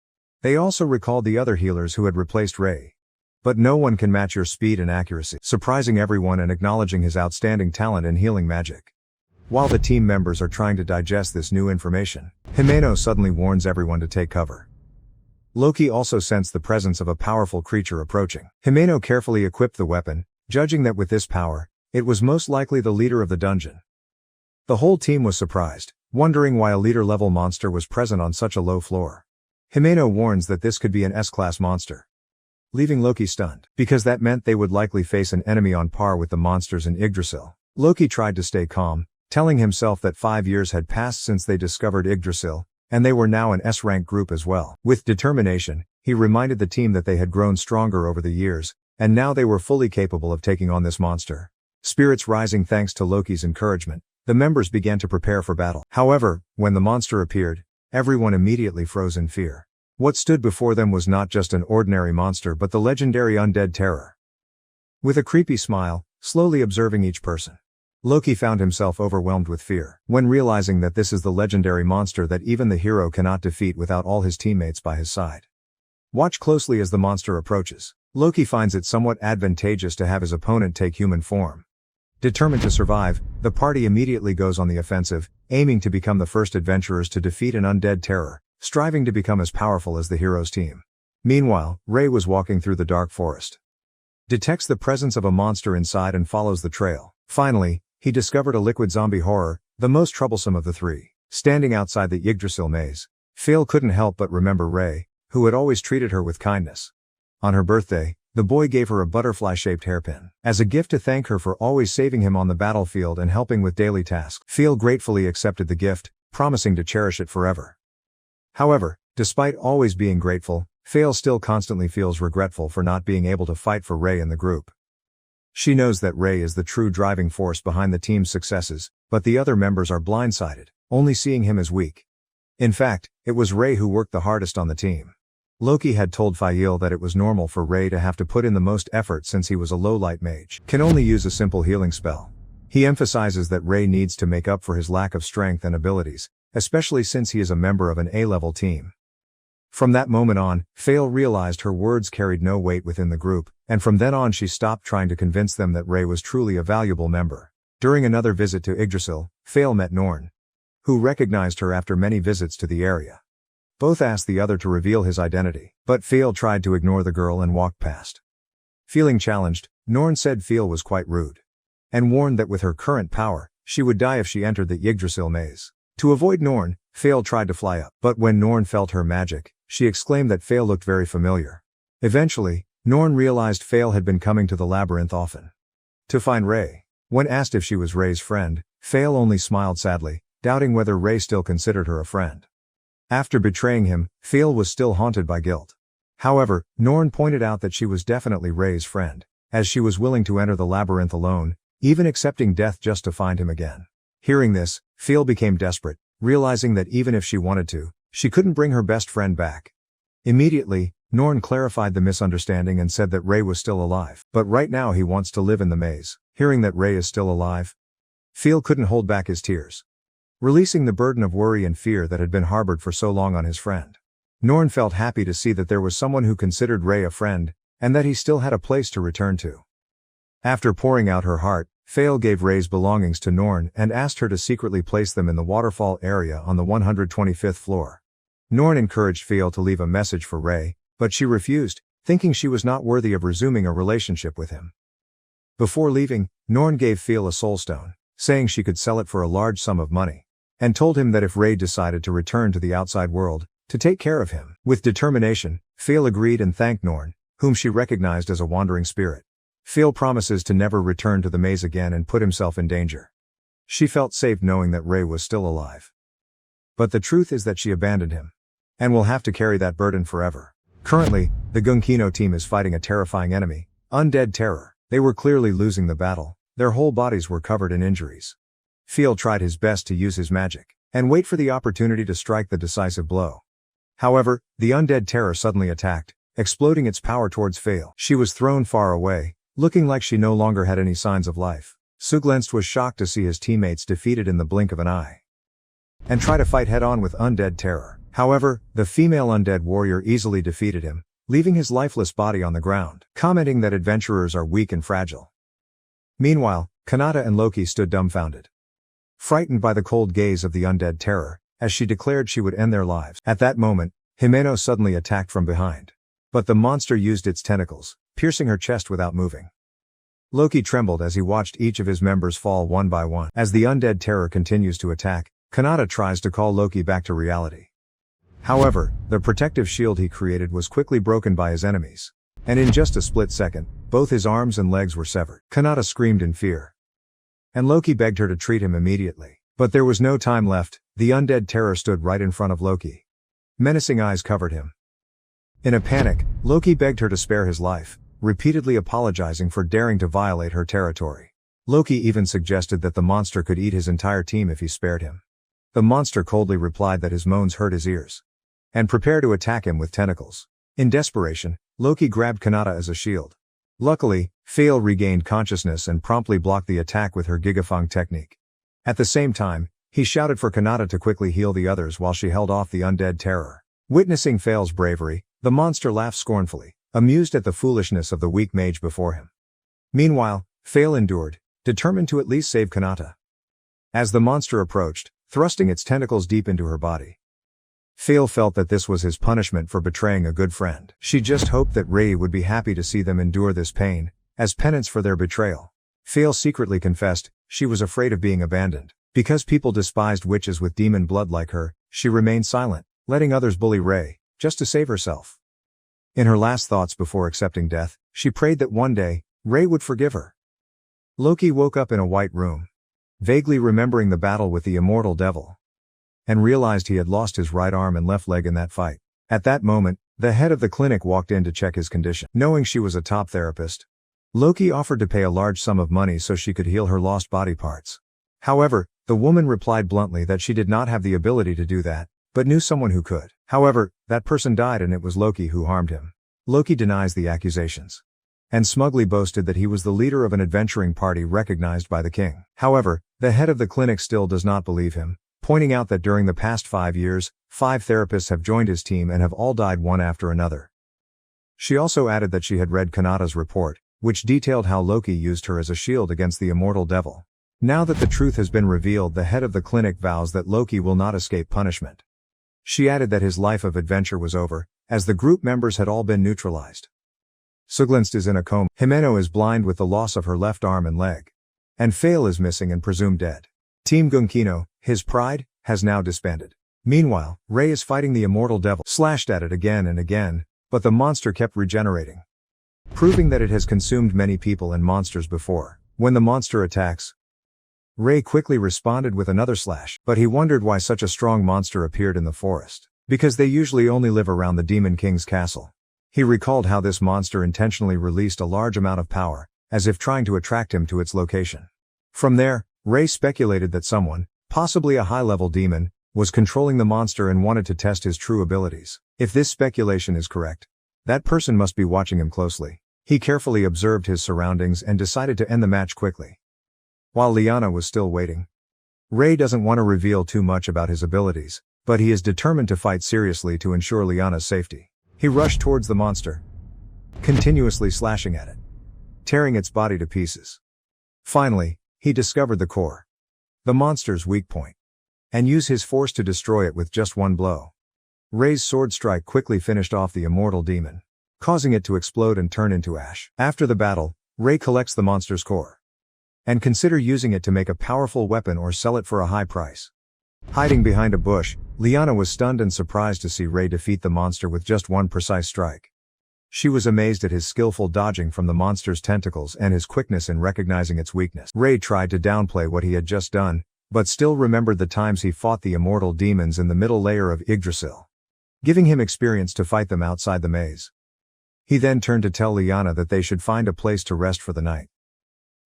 They also recalled the other healers who had replaced Ray. But no one can match your speed and accuracy, surprising everyone and acknowledging his outstanding talent in healing magic. While the team members are trying to digest this new information, Himeno suddenly warns everyone to take cover. Loki also sensed the presence of a powerful creature approaching. Himeno carefully equipped the weapon, judging that with this power, it was most likely the leader of the dungeon. The whole team was surprised, wondering why a leader-level monster was present on such a low floor. Himeno warns that this could be an S-class monster, leaving Loki stunned, because that meant they would likely face an enemy on par with the monsters in Yggdrasil. Loki tried to stay calm, telling himself that 5 years had passed since they discovered Yggdrasil, and they were now an S-rank group as well. With determination, he reminded the team that they had grown stronger over the years, and now they were fully capable of taking on this monster. Spirits rising thanks to Loki's encouragement, the members began to prepare for battle. However, when the monster appeared, everyone immediately froze in fear. What stood before them was not just an ordinary monster but the legendary undead terror. With a creepy smile, slowly observing each person, Loki found himself overwhelmed with fear, when realizing that this is the legendary monster that even the hero cannot defeat without all his teammates by his side. Watch closely as the monster approaches. Loki finds it somewhat advantageous to have his opponent take human form. Determined to survive, the party immediately goes on the offensive, aiming to become the first adventurers to defeat an undead terror, striving to become as powerful as the hero's team. Meanwhile, Ray was walking through the dark forest. Detects the presence of a monster inside and follows the trail. Finally, he discovered a liquid zombie horror, the most troublesome of the three. Standing outside the Yggdrasil maze, Phil couldn't help but remember Ray, who had always treated her with kindness. On her birthday, the boy gave her a butterfly-shaped hairpin, as a gift to thank her for always saving him on the battlefield and helping with daily tasks. Phil gratefully accepted the gift, promising to cherish it forever. However, despite always being grateful, Phil still constantly feels regretful for not being able to fight for Ray and the group. She knows that Ray is the true driving force behind the team's successes, but the other members are blindsided, only seeing him as weak. In fact, it was Ray who worked the hardest on the team. Loki had told Fael that it was normal for Ray to have to put in the most effort since he was a low-light mage, can only use a simple healing spell. He emphasizes that Ray needs to make up for his lack of strength and abilities, especially since he is a member of an A-level team. From that moment on, Fael realized her words carried no weight within the group, and from then on she stopped trying to convince them that Ray was truly a valuable member. During another visit to Yggdrasil, Fael met Norn, who recognized her after many visits to the area. Both asked the other to reveal his identity, but Fael tried to ignore the girl and walked past. Feeling challenged, Norn said Fael was quite rude, and warned that with her current power, she would die if she entered the Yggdrasil maze. To avoid Norn, Fael tried to fly up, but when Norn felt her magic, she exclaimed that Fael looked very familiar. Eventually, Norn realized Fael had been coming to the labyrinth often to find Ray. When asked if she was Ray's friend, Fael only smiled sadly, doubting whether Ray still considered her a friend. After betraying him, Fael was still haunted by guilt. However, Norn pointed out that she was definitely Ray's friend, as she was willing to enter the labyrinth alone, even accepting death just to find him again. Hearing this, Fael became desperate, realizing that even if she wanted to, she couldn't bring her best friend back. Immediately, Norn clarified the misunderstanding and said that Ray was still alive, but right now he wants to live in the maze. Hearing that Ray is still alive, Fael couldn't hold back his tears, releasing the burden of worry and fear that had been harbored for so long on his friend. Norn felt happy to see that there was someone who considered Ray a friend, and that he still had a place to return to. After pouring out her heart, Fael gave Ray's belongings to Norn and asked her to secretly place them in the waterfall area on the 125th floor. Norn encouraged Fael to leave a message for Ray, but she refused, thinking she was not worthy of resuming a relationship with him. Before leaving, Norn gave Fael a soul stone, saying she could sell it for a large sum of money, and told him that if Ray decided to return to the outside world, to take care of him. With determination, Fael agreed and thanked Norn, whom she recognized as a wandering spirit. Phil promises to never return to the maze again and put himself in danger. She felt safe knowing that Rei was still alive. But the truth is that she abandoned him. And will have to carry that burden forever. Currently, the Gunkino team is fighting a terrifying enemy, Undead Terror. They were clearly losing the battle. Their whole bodies were covered in injuries. Phil tried his best to use his magic and wait for the opportunity to strike the decisive blow. However, the Undead Terror suddenly attacked, exploding its power towards Phil. She was thrown far away, looking like she no longer had any signs of life. Suglenst was shocked to see his teammates defeated in the blink of an eye and try to fight head-on with Undead Terror. However, the female undead warrior easily defeated him, leaving his lifeless body on the ground, commenting that adventurers are weak and fragile. Meanwhile, Kanata and Loki stood dumbfounded, frightened by the cold gaze of the Undead Terror, as she declared she would end their lives. At that moment, Himeno suddenly attacked from behind. But the monster used its tentacles, piercing her chest without moving. Loki trembled as he watched each of his members fall one by one. As the Undead Terror continues to attack, Kanata tries to call Loki back to reality. However, the protective shield he created was quickly broken by his enemies. And in just a split second, both his arms and legs were severed. Kanata screamed in fear. And Loki begged her to treat him immediately. But there was no time left. The Undead Terror stood right in front of Loki. Menacing eyes covered him. In a panic, Loki begged her to spare his life, repeatedly apologizing for daring to violate her territory. Loki even suggested that the monster could eat his entire team if he spared him. The monster coldly replied that his moans hurt his ears and prepared to attack him with tentacles. In desperation, Loki grabbed Kanata as a shield. Luckily, Phil regained consciousness and promptly blocked the attack with her Gigafang technique. At the same time, he shouted for Kanata to quickly heal the others while she held off the Undead Terror. Witnessing Phil's bravery, the monster laughed scornfully, amused at the foolishness of the weak mage before him. Meanwhile, Phil endured, determined to at least save Kanata. As the monster approached, thrusting its tentacles deep into her body, Phil felt that this was his punishment for betraying a good friend. She just hoped that Rei would be happy to see them endure this pain, as penance for their betrayal. Phil secretly confessed, she was afraid of being abandoned. Because people despised witches with demon blood like her, she remained silent, letting others bully Rei, just to save herself. In her last thoughts before accepting death, she prayed that one day, Rei would forgive her. Loki woke up in a white room, vaguely remembering the battle with the immortal devil, and realized he had lost his right arm and left leg in that fight. At that moment, the head of the clinic walked in to check his condition. Knowing she was a top therapist, Loki offered to pay a large sum of money so she could heal her lost body parts. However, the woman replied bluntly that she did not have the ability to do that, but knew someone who could. However, that person died and it was Loki who harmed him. Loki denies the accusations and smugly boasted that he was the leader of an adventuring party recognized by the king. However, the head of the clinic still does not believe him, pointing out that during the past 5 years, 5 therapists have joined his team and have all died one after another. She also added that she had read Kanata's report, which detailed how Loki used her as a shield against the immortal devil. Now that the truth has been revealed, the head of the clinic vows that Loki will not escape punishment. She added that his life of adventure was over, as the group members had all been neutralized. Suglenst is in a coma, Himeno is blind with the loss of her left arm and leg, and Phil is missing and presumed dead. Team Gunkino, his pride, has now disbanded. Meanwhile, Rei is fighting the immortal devil, slashed at it again and again, but the monster kept regenerating, proving that it has consumed many people and monsters before. When the monster attacks, Rei quickly responded with another slash, but he wondered why such a strong monster appeared in the forest. Because they usually only live around the Demon King's castle. He recalled how this monster intentionally released a large amount of power, as if trying to attract him to its location. From there, Rei speculated that someone, possibly a high-level demon, was controlling the monster and wanted to test his true abilities. If this speculation is correct, that person must be watching him closely. He carefully observed his surroundings and decided to end the match quickly. While Liana was still waiting, Rei doesn't want to reveal too much about his abilities, but he is determined to fight seriously to ensure Liana's safety. He rushed towards the monster, continuously slashing at it, tearing its body to pieces. Finally, he discovered the core, the monster's weak point, and used his force to destroy it with just one blow. Rei's sword strike quickly finished off the immortal demon, causing it to explode and turn into ash. After the battle, Rei collects the monster's core and consider using it to make a powerful weapon or sell it for a high price. Hiding behind a bush, Liana was stunned and surprised to see Rei defeat the monster with just one precise strike. She was amazed at his skillful dodging from the monster's tentacles and his quickness in recognizing its weakness. Ray tried to downplay what he had just done, but still remembered the times he fought the immortal demons in the middle layer of Yggdrasil, giving him experience to fight them outside the maze. He then turned to tell Liana that they should find a place to rest for the night.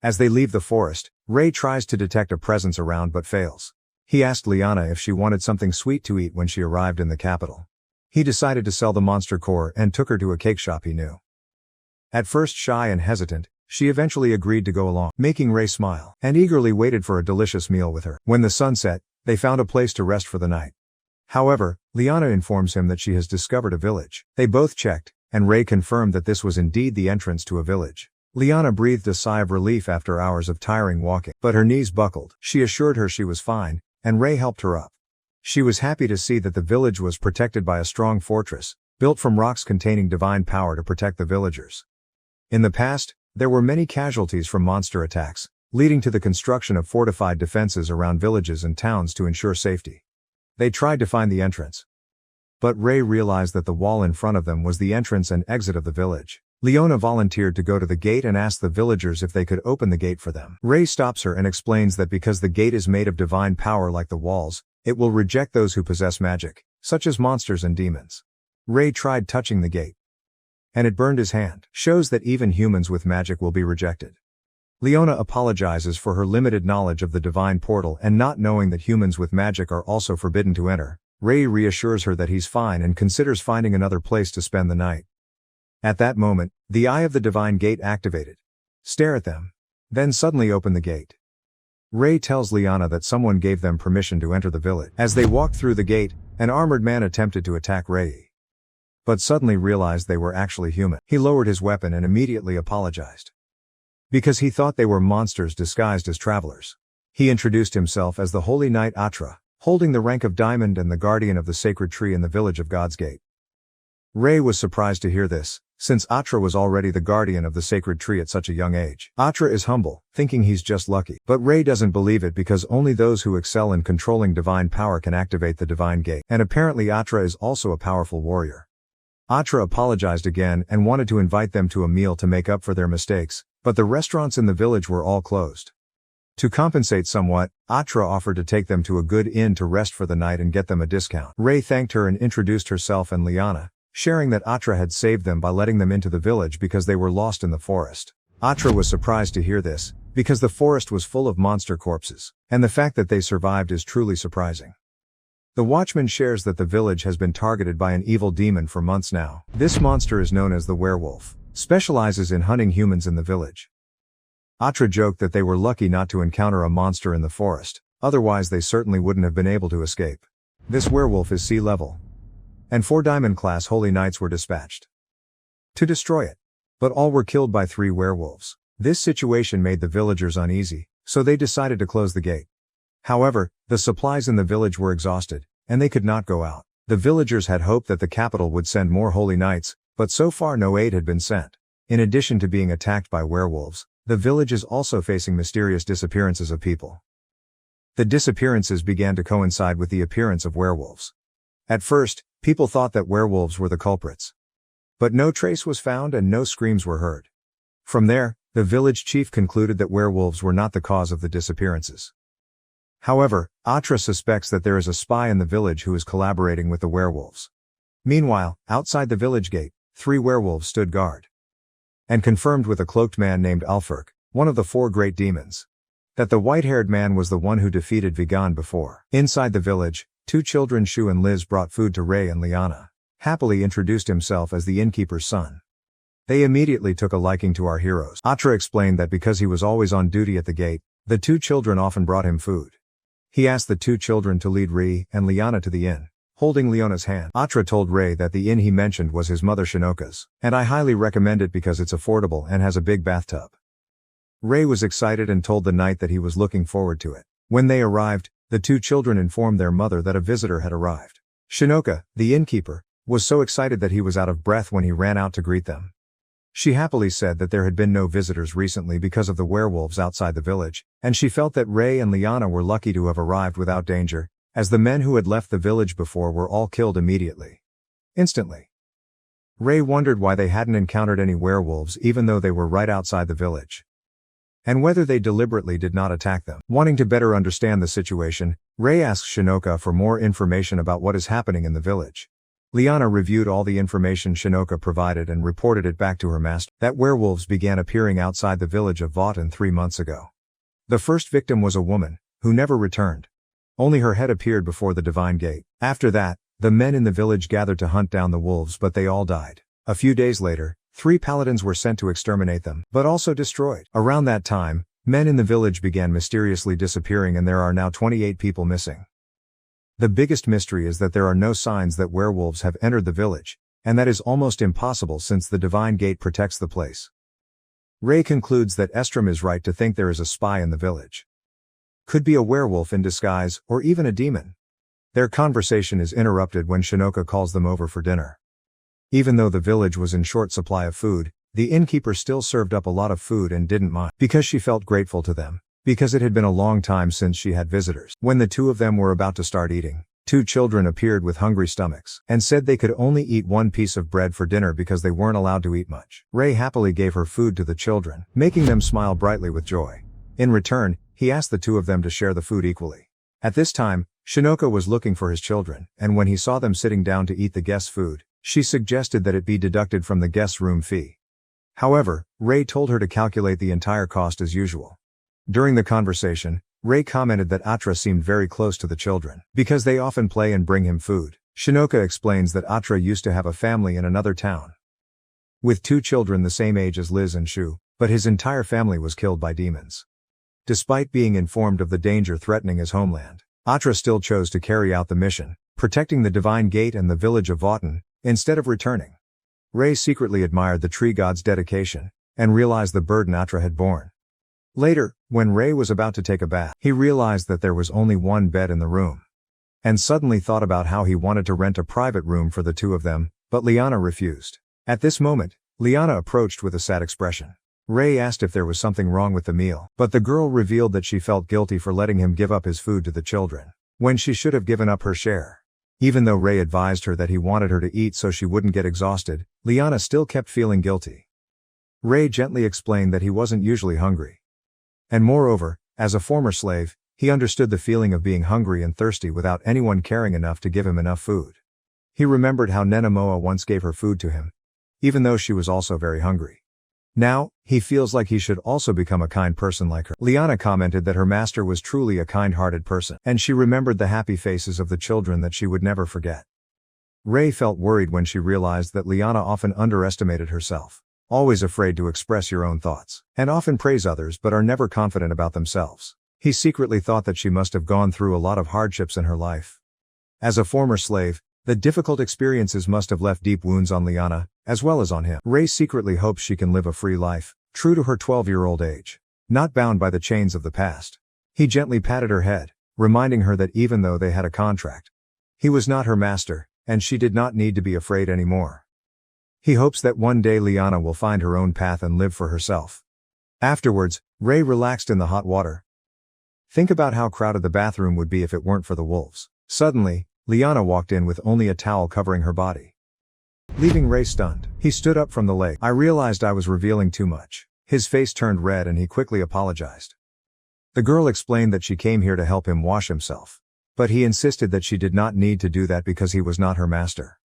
As they leave the forest, Ray tries to detect a presence around but fails. He asked Liana if she wanted something sweet to eat when she arrived in the capital. He decided to sell the monster core and took her to a cake shop he knew. At first shy and hesitant, she eventually agreed to go along, making Ray smile, and eagerly waited for a delicious meal with her. When the sun set, they found a place to rest for the night. However, Liana informs him that she has discovered a village. They both checked, and Ray confirmed that this was indeed the entrance to a village. Liana breathed a sigh of relief after hours of tiring walking, but her knees buckled. She assured her she was fine, and Ray helped her up. She was happy to see that the village was protected by a strong fortress, built from rocks containing divine power to protect the villagers. In the past, there were many casualties from monster attacks, leading to the construction of fortified defenses around villages and towns to ensure safety. They tried to find the entrance, but Ray realized that the wall in front of them was the entrance and exit of the village. Leona volunteered to go to the gate and asked the villagers if they could open the gate for them. Ray stops her and explains that because the gate is made of divine power like the walls, it will reject those who possess magic, such as monsters and demons. Ray tried touching the gate, and it burned his hand. Shows that even humans with magic will be rejected. Leona apologizes for her limited knowledge of the divine portal and not knowing that humans with magic are also forbidden to enter. Ray reassures her that he's fine and considers finding another place to spend the night. At that moment, the eye of the divine gate activated. Stare at them. Then suddenly open the gate. Ray tells Liana that someone gave them permission to enter the village. As they walked through the gate, an armored man attempted to attack Ray, but suddenly realized they were actually human. He lowered his weapon and immediately apologized, because he thought they were monsters disguised as travelers. He introduced himself as the Holy Knight Atra, holding the rank of Diamond and the guardian of the sacred tree in the village of God's Gate. Ray was surprised to hear this, since Atra was already the guardian of the sacred tree at such a young age. Atra is humble, thinking he's just lucky. But Ray doesn't believe it because only those who excel in controlling divine power can activate the divine gate. And apparently Atra is also a powerful warrior. Atra apologized again and wanted to invite them to a meal to make up for their mistakes, but the restaurants in the village were all closed. To compensate somewhat, Atra offered to take them to a good inn to rest for the night and get them a discount. Ray thanked her and introduced herself and Liana, sharing that Atra had saved them by letting them into the village because they were lost in the forest. Atra was surprised to hear this, because the forest was full of monster corpses, and the fact that they survived is truly surprising. The watchman shares that the village has been targeted by an evil demon for months now. This monster is known as the werewolf, specializes in hunting humans in the village. Atra joked that they were lucky not to encounter a monster in the forest, otherwise they certainly wouldn't have been able to escape. This werewolf is sea level, and 4 diamond-class holy knights were dispatched to destroy it. But all were killed by 3 werewolves. This situation made the villagers uneasy, so they decided to close the gate. However, the supplies in the village were exhausted, and they could not go out. The villagers had hoped that the capital would send more holy knights, but so far no aid had been sent. In addition to being attacked by werewolves, the village is also facing mysterious disappearances of people. The disappearances began to coincide with the appearance of werewolves. At first, people thought that werewolves were the culprits, but no trace was found and no screams were heard. From there, the village chief concluded that werewolves were not the cause of the disappearances. However, Atra suspects that there is a spy in the village who is collaborating with the werewolves. Meanwhile, outside the village gate, 3 werewolves stood guard, and confirmed with a cloaked man named Alfurk, one of the 4 great demons, that the white-haired man was the one who defeated Vigan before. Inside the village, 2 children Shu and Liz brought food to Ray and Liana. Happily introduced himself as the innkeeper's son. They immediately took a liking to our heroes. Atra explained that because he was always on duty at the gate, the 2 children often brought him food. He asked the 2 children to lead Ray and Liana to the inn, holding Leona's hand. Atra told Ray that the inn he mentioned was his mother Shinoka's, and I highly recommend it because it's affordable and has a big bathtub. Ray was excited and told the knight that he was looking forward to it. When they arrived, the 2 children informed their mother that a visitor had arrived. Shinoka, the innkeeper, was so excited that he was out of breath when he ran out to greet them. She happily said that there had been no visitors recently because of the werewolves outside the village, and she felt that Ray and Liana were lucky to have arrived without danger, as the men who had left the village before were all killed immediately. Instantly. Ray wondered why they hadn't encountered any werewolves even though they were right outside the village, and whether they deliberately did not attack them. Wanting to better understand the situation, Ray asks Shinoka for more information about what is happening in the village. Liana reviewed all the information Shinoka provided and reported it back to her master, that werewolves began appearing outside the village of Votan 3 months ago. The first victim was a woman, who never returned. Only her head appeared before the divine gate. After that, the men in the village gathered to hunt down the wolves, but they all died. A few days later, 3 paladins were sent to exterminate them, but also destroyed. Around that time, men in the village began mysteriously disappearing and there are now 28 people missing. The biggest mystery is that there are no signs that werewolves have entered the village, and that is almost impossible since the divine gate protects the place. Ray concludes that Estrom is right to think there is a spy in the village. Could be a werewolf in disguise, or even a demon. Their conversation is interrupted when Shinoka calls them over for dinner. Even though the village was in short supply of food, the innkeeper still served up a lot of food and didn't mind, because she felt grateful to them, because it had been a long time since she had visitors. When the two of them were about to start eating, 2 children appeared with hungry stomachs, and said they could only eat 1 piece of bread for dinner because they weren't allowed to eat much. Ray happily gave her food to the children, making them smile brightly with joy. In return, he asked the 2 of them to share the food equally. At this time, Shinoka was looking for his children, and when he saw them sitting down to eat the guests' food, she suggested that it be deducted from the guest's room fee. However, Ray told her to calculate the entire cost as usual. During the conversation, Ray commented that Atra seemed very close to the children, because they often play and bring him food. Shinoka explains that Atra used to have a family in another town, with 2 children the same age as Liz and Shu, but his entire family was killed by demons. Despite being informed of the danger threatening his homeland, Atra still chose to carry out the mission, protecting the divine gate and the village of Votan, instead of returning. Ray secretly admired the tree god's dedication, and realized the burden Atra had borne. Later, when Ray was about to take a bath, he realized that there was only 1 bed in the room, and suddenly thought about how he wanted to rent a private room for the 2 of them, but Liana refused. At this moment, Liana approached with a sad expression. Ray asked if there was something wrong with the meal, but the girl revealed that she felt guilty for letting him give up his food to the children, when she should have given up her share. Even though Ray advised her that he wanted her to eat so she wouldn't get exhausted, Liana still kept feeling guilty. Ray gently explained that he wasn't usually hungry. And moreover, as a former slave, he understood the feeling of being hungry and thirsty without anyone caring enough to give him enough food. He remembered how Nenemoa once gave her food to him, even though she was also very hungry. Now, he feels like he should also become a kind person like her. Liana commented that her master was truly a kind-hearted person, and she remembered the happy faces of the children that she would never forget. Ray felt worried when she realized that Liana often underestimated herself, always afraid to express your own thoughts, and often praise others but are never confident about themselves. He secretly thought that she must have gone through a lot of hardships in her life. As a former slave, the difficult experiences must have left deep wounds on Liana, as well as on him. Ray secretly hopes she can live a free life, true to her 12-year-old age, not bound by the chains of the past. He gently patted her head, reminding her that even though they had a contract, he was not her master, and she did not need to be afraid anymore. He hopes that one day Liana will find her own path and live for herself. Afterwards, Ray relaxed in the hot water. Think about how crowded the bathroom would be if it weren't for the wolves. Suddenly, Liana walked in with only a towel covering her body, leaving Ray stunned. He stood up from the lake. I realized I was revealing too much. His face turned red and he quickly apologized. The girl explained that she came here to help him wash himself, but he insisted that she did not need to do that because he was not her master.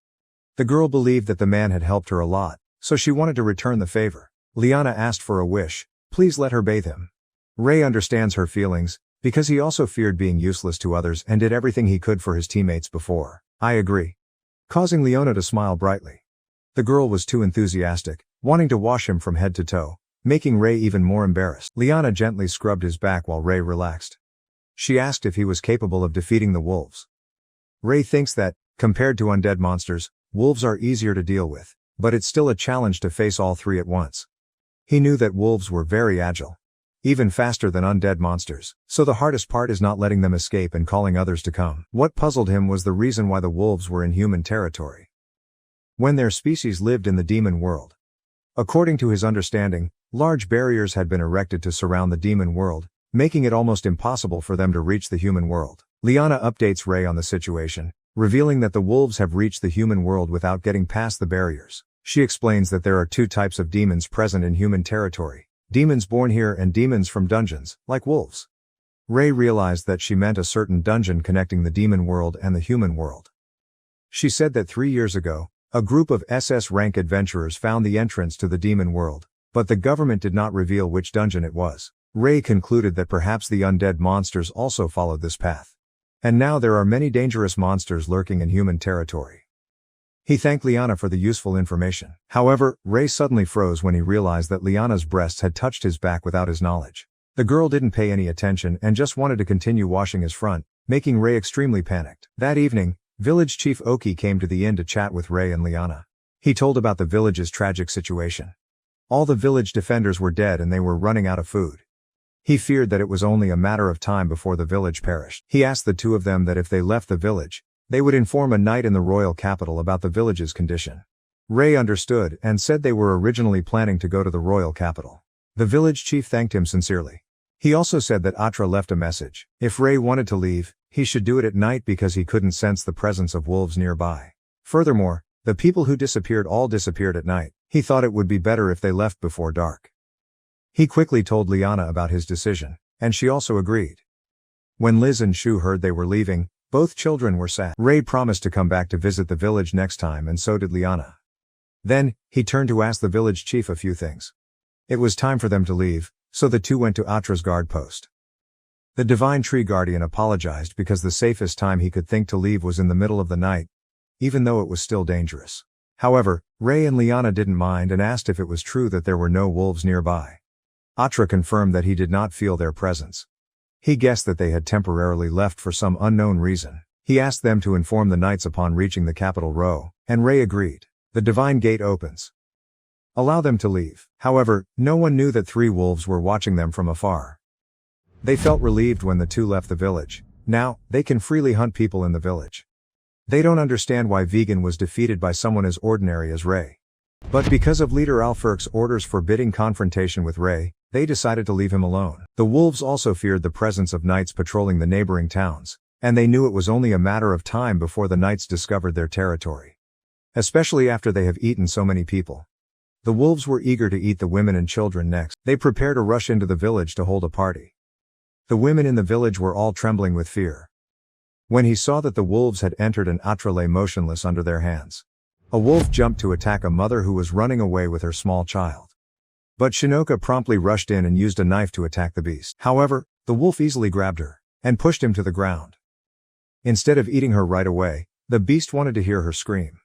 The girl believed that the man had helped her a lot, so she wanted to return the favor. Liana asked for a wish, please let her bathe him. Ray understands her feelings, because he also feared being useless to others and did everything he could for his teammates before. I agree, causing Leona to smile brightly. The girl was too enthusiastic, wanting to wash him from head to toe, making Ray even more embarrassed. Liana gently scrubbed his back while Ray relaxed. She asked if he was capable of defeating the wolves. Ray thinks that, compared to undead monsters, wolves are easier to deal with, but it's still a challenge to face all 3 at once. He knew that wolves were very agile, even faster than undead monsters, so the hardest part is not letting them escape and calling others to come. What puzzled him was the reason why the wolves were in human territory, when their species lived in the demon world. According to his understanding, large barriers had been erected to surround the demon world, making it almost impossible for them to reach the human world. Liana updates Ray on the situation, revealing that the wolves have reached the human world without getting past the barriers. She explains that there are two types of demons present in human territory: demons born here and demons from dungeons, like wolves. Ray realized that she meant a certain dungeon connecting the demon world and the human world. She said that 3 years ago, a group of SS rank adventurers found the entrance to the demon world, but the government did not reveal which dungeon it was. Ray concluded that perhaps the undead monsters also followed this path. And now there are many dangerous monsters lurking in human territory. He thanked Liana for the useful information. However, Ray suddenly froze when he realized that Liana's breasts had touched his back without his knowledge. The girl didn't pay any attention and just wanted to continue washing his front, making Ray extremely panicked. That evening, Village Chief Oki came to the inn to chat with Ray and Liana. He told about the village's tragic situation. All the village defenders were dead and they were running out of food. He feared that it was only a matter of time before the village perished. He asked the two of them that if they left the village, they would inform a knight in the royal capital about the village's condition. Ray understood and said they were originally planning to go to the royal capital. The village chief thanked him sincerely. He also said that Atra left a message. If Ray wanted to leave, he should do it at night because he couldn't sense the presence of wolves nearby. Furthermore, the people who disappeared all disappeared at night. He thought it would be better if they left before dark. He quickly told Liana about his decision, and she also agreed. When Liz and Shu heard they were leaving, both children were sad. Ray promised to come back to visit the village next time, and so did Liana. Then, he turned to ask the village chief a few things. It was time for them to leave, so the two went to Atra's guard post. The Divine Tree Guardian apologized because the safest time he could think to leave was in the middle of the night, even though it was still dangerous. However, Ray and Liana didn't mind and asked if it was true that there were no wolves nearby. Atra confirmed that he did not feel their presence. He guessed that they had temporarily left for some unknown reason. He asked them to inform the knights upon reaching the capital row, and Ray agreed. The divine gate opens. Allow them to leave. However, no one knew that 3 wolves were watching them from afar. They felt relieved when the two left the village. Now, they can freely hunt people in the village. They don't understand why Vegan was defeated by someone as ordinary as Ray. But because of Leader Alferk's orders forbidding confrontation with Ray, they decided to leave him alone. The wolves also feared the presence of knights patrolling the neighboring towns, and they knew it was only a matter of time before the knights discovered their territory. Especially after they have eaten so many people. The wolves were eager to eat the women and children next. They prepared to rush into the village to hold a party. The women in the village were all trembling with fear. When he saw that the wolves had entered and Atra lay motionless under their hands. A wolf jumped to attack a mother who was running away with her small child. But Shinoka promptly rushed in and used a knife to attack the beast. However, the wolf easily grabbed her and pushed him to the ground. Instead of eating her right away, the beast wanted to hear her scream.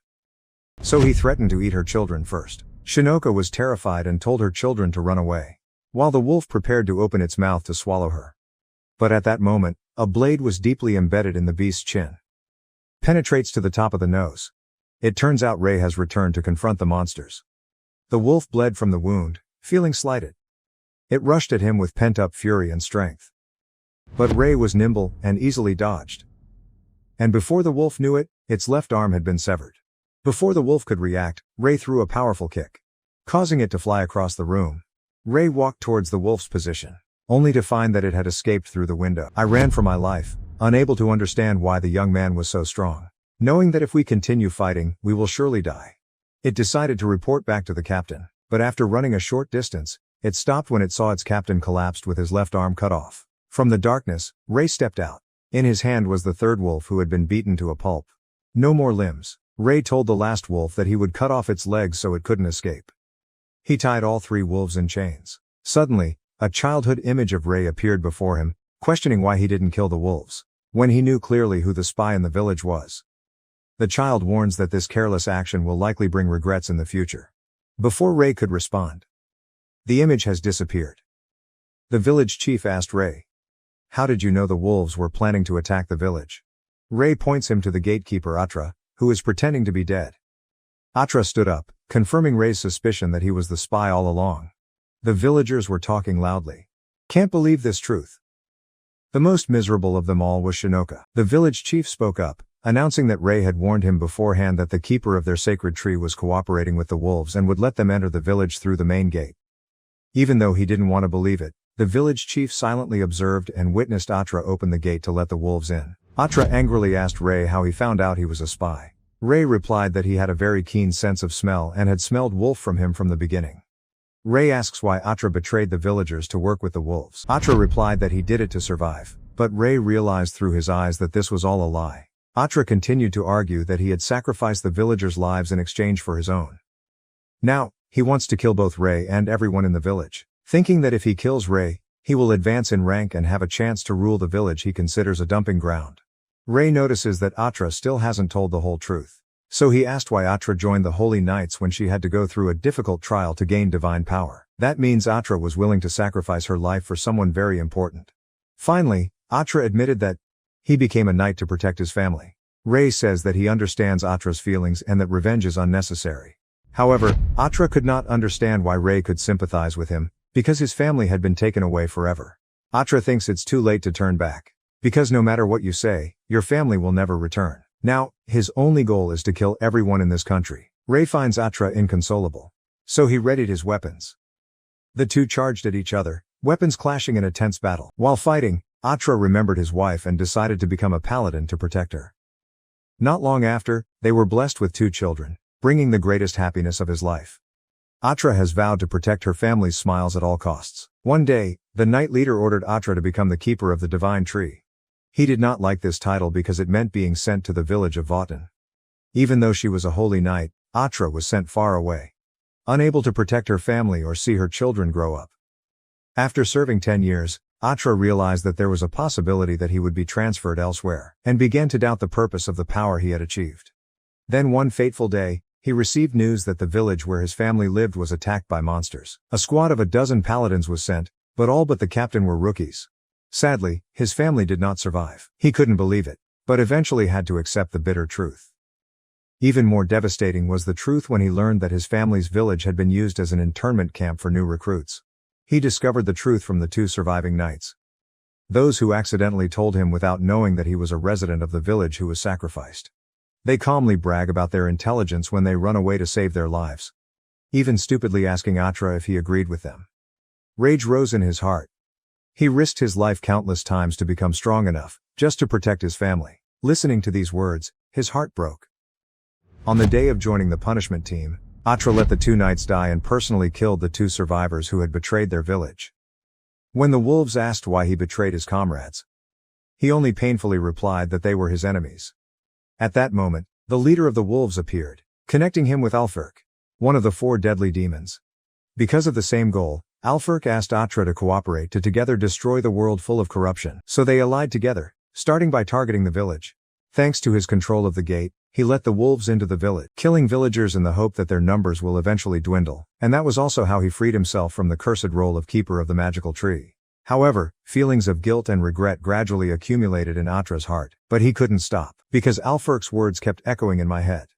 So he threatened to eat her children first. Shinoka was terrified and told her children to run away, while the wolf prepared to open its mouth to swallow her. But at that moment, a blade was deeply embedded in the beast's chin. Penetrates to the top of the nose. It turns out Ray has returned to confront the monsters. The wolf bled from the wound, feeling slighted. It rushed at him with pent-up fury and strength. But Ray was nimble and easily dodged. And before the wolf knew it, its left arm had been severed. Before the wolf could react, Ray threw a powerful kick, causing it to fly across the room. Ray walked towards the wolf's position, only to find that it had escaped through the window. I ran for my life, unable to understand why the young man was so strong. Knowing that if we continue fighting, we will surely die. It decided to report back to the captain, but after running a short distance, it stopped when it saw its captain collapsed with his left arm cut off. From the darkness, Ray stepped out. In his hand was the third wolf who had been beaten to a pulp. No more limbs. Ray told the last wolf that he would cut off its legs so it couldn't escape. He tied all 3 wolves in chains. Suddenly, a childhood image of Ray appeared before him, questioning why he didn't kill the wolves, when he knew clearly who the spy in the village was. The child warns that this careless action will likely bring regrets in the future. Before Ray could respond, the image has disappeared. The village chief asked Ray, "How did you know the wolves were planning to attack the village?" Ray points him to the gatekeeper Atra, who is pretending to be dead. Atra stood up, confirming Ray's suspicion that he was the spy all along. The villagers were talking loudly. Can't believe this truth. The most miserable of them all was Shinoka. The village chief spoke up, announcing that Ray had warned him beforehand that the keeper of their sacred tree was cooperating with the wolves and would let them enter the village through the main gate. Even though he didn't want to believe it, the village chief silently observed and witnessed Atra open the gate to let the wolves in. Atra angrily asked Ray how he found out he was a spy. Ray replied that he had a very keen sense of smell and had smelled wolf from him from the beginning. Ray asks why Atra betrayed the villagers to work with the wolves. Atra replied that he did it to survive, but Ray realized through his eyes that this was all a lie. Atra continued to argue that he had sacrificed the villagers' lives in exchange for his own. Now, he wants to kill both Ray and everyone in the village, thinking that if he kills Ray, he will advance in rank and have a chance to rule the village he considers a dumping ground. Ray notices that Atra still hasn't told the whole truth. So he asked why Atra joined the Holy Knights when she had to go through a difficult trial to gain divine power. That means Atra was willing to sacrifice her life for someone very important. Finally, Atra admitted that he became a knight to protect his family. Ray says that he understands Atra's feelings and that revenge is unnecessary. However, Atra could not understand why Ray could sympathize with him, because his family had been taken away forever. Atra thinks it's too late to turn back. Because no matter what you say, your family will never return. Now, his only goal is to kill everyone in this country. Ray finds Atra inconsolable. So he readied his weapons. The two charged at each other, weapons clashing in a tense battle. While fighting, Atra remembered his wife and decided to become a paladin to protect her. Not long after, they were blessed with 2 children, bringing the greatest happiness of his life. Atra has vowed to protect her family's smiles at all costs. One day, the knight leader ordered Atra to become the keeper of the divine tree. He did not like this title because it meant being sent to the village of Votan. Even though she was a holy knight, Atra was sent far away, unable to protect her family or see her children grow up. After serving 10 years, Atra realized that there was a possibility that he would be transferred elsewhere, and began to doubt the purpose of the power he had achieved. Then one fateful day, he received news that the village where his family lived was attacked by monsters. A squad of 12 paladins was sent, but all but the captain were rookies. Sadly, his family did not survive. He couldn't believe it, but eventually had to accept the bitter truth. Even more devastating was the truth when he learned that his family's village had been used as an internment camp for new recruits. He discovered the truth from the 2 surviving knights. Those who accidentally told him without knowing that he was a resident of the village who was sacrificed. They calmly brag about their intelligence when they run away to save their lives, even stupidly asking Atra if he agreed with them. Rage rose in his heart. He risked his life countless times to become strong enough, just to protect his family. Listening to these words, his heart broke. On the day of joining the punishment team, Atra let the 2 knights die and personally killed the 2 survivors who had betrayed their village. When the wolves asked why he betrayed his comrades, he only painfully replied that they were his enemies. At that moment, the leader of the wolves appeared, connecting him with Alfurk, one of the 4 deadly demons. Because of the same goal, Alfurk asked Atra to cooperate to together destroy the world full of corruption. So they allied together, starting by targeting the village. Thanks to his control of the gate, he let the wolves into the village, killing villagers in the hope that their numbers will eventually dwindle, and that was also how he freed himself from the cursed role of keeper of the magical tree. However, feelings of guilt and regret gradually accumulated in Atra's heart, but he couldn't stop, because Alfurk's words kept echoing in my head.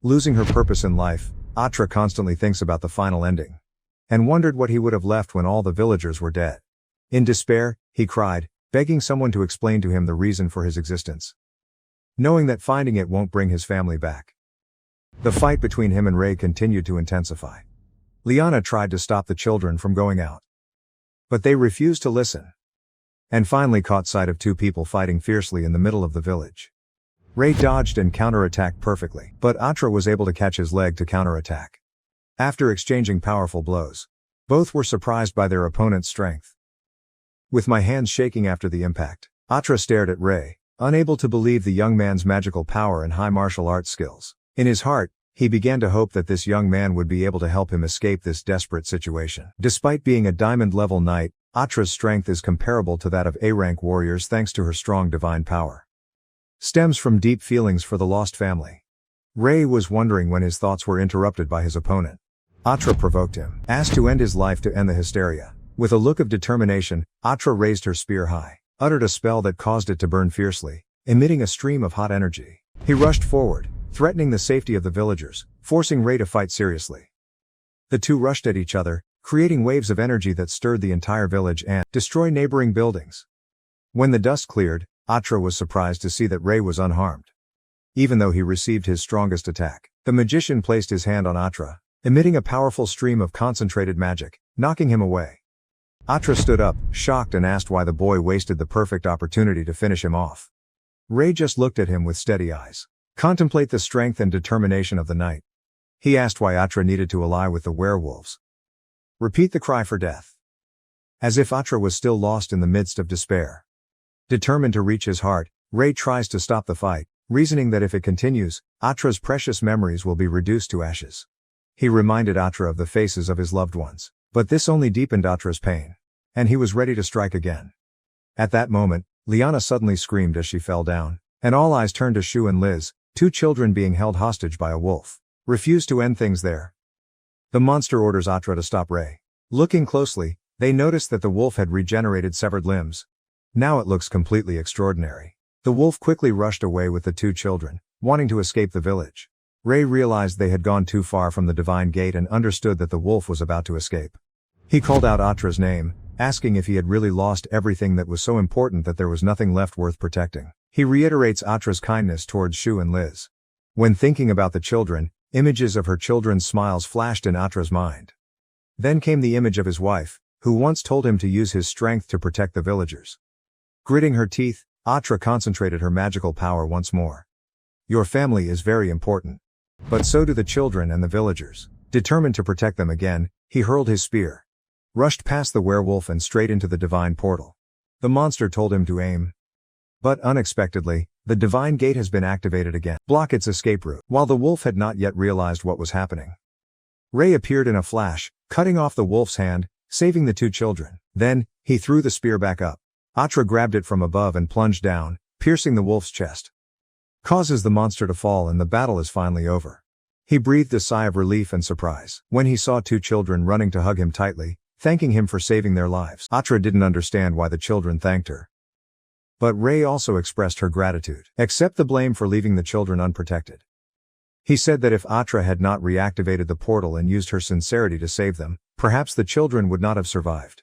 Losing her purpose in life, Atra constantly thinks about the final ending, and wondered what he would have left when all the villagers were dead. In despair, he cried, begging someone to explain to him the reason for his existence, knowing that finding it won't bring his family back. The fight between him and Ray continued to intensify. Liana tried to stop the children from going out, but they refused to listen, and finally caught sight of 2 people fighting fiercely in the middle of the village. Ray dodged and counterattacked perfectly, but Atra was able to catch his leg to counterattack. After exchanging powerful blows, both were surprised by their opponent's strength. With my hands shaking after the impact, Atra stared at Ray, unable to believe the young man's magical power and high martial arts skills. In his heart, he began to hope that this young man would be able to help him escape this desperate situation. Despite being a diamond-level knight, Atra's strength is comparable to that of A-rank warriors thanks to her strong divine power. Stems from deep feelings for the lost family. Ray was wondering when his thoughts were interrupted by his opponent. Atra provoked him, asked to end his life to end the hysteria. With a look of determination, Atra raised her spear high, uttered a spell that caused it to burn fiercely, emitting a stream of hot energy. He rushed forward, threatening the safety of the villagers, forcing Ray to fight seriously. The 2 rushed at each other, creating waves of energy that stirred the entire village and destroyed neighboring buildings. When the dust cleared, Atra was surprised to see that Ray was unharmed. Even though he received his strongest attack, the magician placed his hand on Atra, emitting a powerful stream of concentrated magic, knocking him away. Atra stood up, shocked, and asked why the boy wasted the perfect opportunity to finish him off. Ray just looked at him with steady eyes, Contemplate the strength and determination of the knight. He asked why Atra needed to ally with the werewolves. Repeat the cry for death. As if Atra was still lost in the midst of despair. Determined to reach his heart, Ray tries to stop the fight, reasoning that if it continues, Atra's precious memories will be reduced to ashes. He reminded Atra of the faces of his loved ones, but this only deepened Atra's pain. And he was ready to strike again. At that moment, Liana suddenly screamed as she fell down, and all eyes turned to Shu and Liz, 2 children being held hostage by a wolf. Refused to end things there. The monster orders Atra to stop Ray. Looking closely, they noticed that the wolf had regenerated severed limbs. Now it looks completely extraordinary. The wolf quickly rushed away with the 2 children, wanting to escape the village. Ray realized they had gone too far from the divine gate and understood that the wolf was about to escape. He called out Atra's name, asking if he had really lost everything that was so important that there was nothing left worth protecting. He reiterates Atra's kindness towards Shu and Liz. When thinking about the children, images of her children's smiles flashed in Atra's mind. Then came the image of his wife, who once told him to use his strength to protect the villagers. Gritting her teeth, Atra concentrated her magical power once more. Your family is very important. But so do the children and the villagers. Determined to protect them again, he hurled his spear. Rushed past the werewolf and straight into the divine portal. The monster told him to aim. But unexpectedly, the divine gate has been activated again. Block its escape route. While the wolf had not yet realized what was happening. Ray appeared in a flash, cutting off the wolf's hand, saving the 2 children. Then, he threw the spear back up. Atra grabbed it from above and plunged down, piercing the wolf's chest. Causes the monster to fall and the battle is finally over. He breathed a sigh of relief and surprise when he saw 2 children running to hug him tightly, thanking him for saving their lives. Atra didn't understand why the children thanked her. But Ray also expressed her gratitude. Accept the blame for leaving the children unprotected. He said that if Atra had not reactivated the portal and used her sincerity to save them, perhaps the children would not have survived.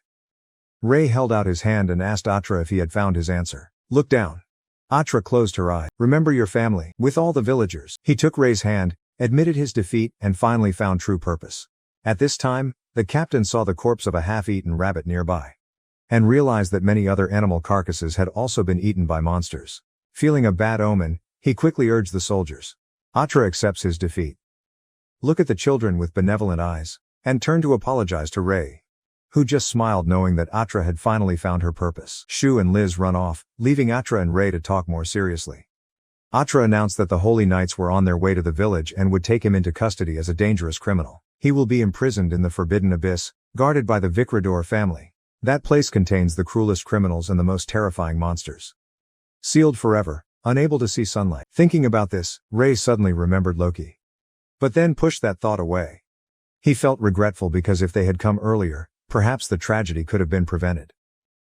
Ray held out his hand and asked Atra if he had found his answer. Look down. Atra closed her eyes. Remember your family, with all the villagers. He took Ray's hand, admitted his defeat, and finally found true purpose. At this time, the captain saw the corpse of a half-eaten rabbit nearby. And realized that many other animal carcasses had also been eaten by monsters. Feeling a bad omen, he quickly urged the soldiers. Atra accepts his defeat. Look at the children with benevolent eyes, and turned to apologize to Ray, who just smiled knowing that Atra had finally found her purpose. Shu and Liz run off, leaving Atra and Ray to talk more seriously. Atra announced that the Holy Knights were on their way to the village and would take him into custody as a dangerous criminal. He will be imprisoned in the Forbidden Abyss, guarded by the Vikrador family. That place contains the cruelest criminals and the most terrifying monsters. Sealed forever, unable to see sunlight. Thinking about this, Ray suddenly remembered Loki. But then pushed that thought away. He felt regretful because if they had come earlier, perhaps the tragedy could have been prevented.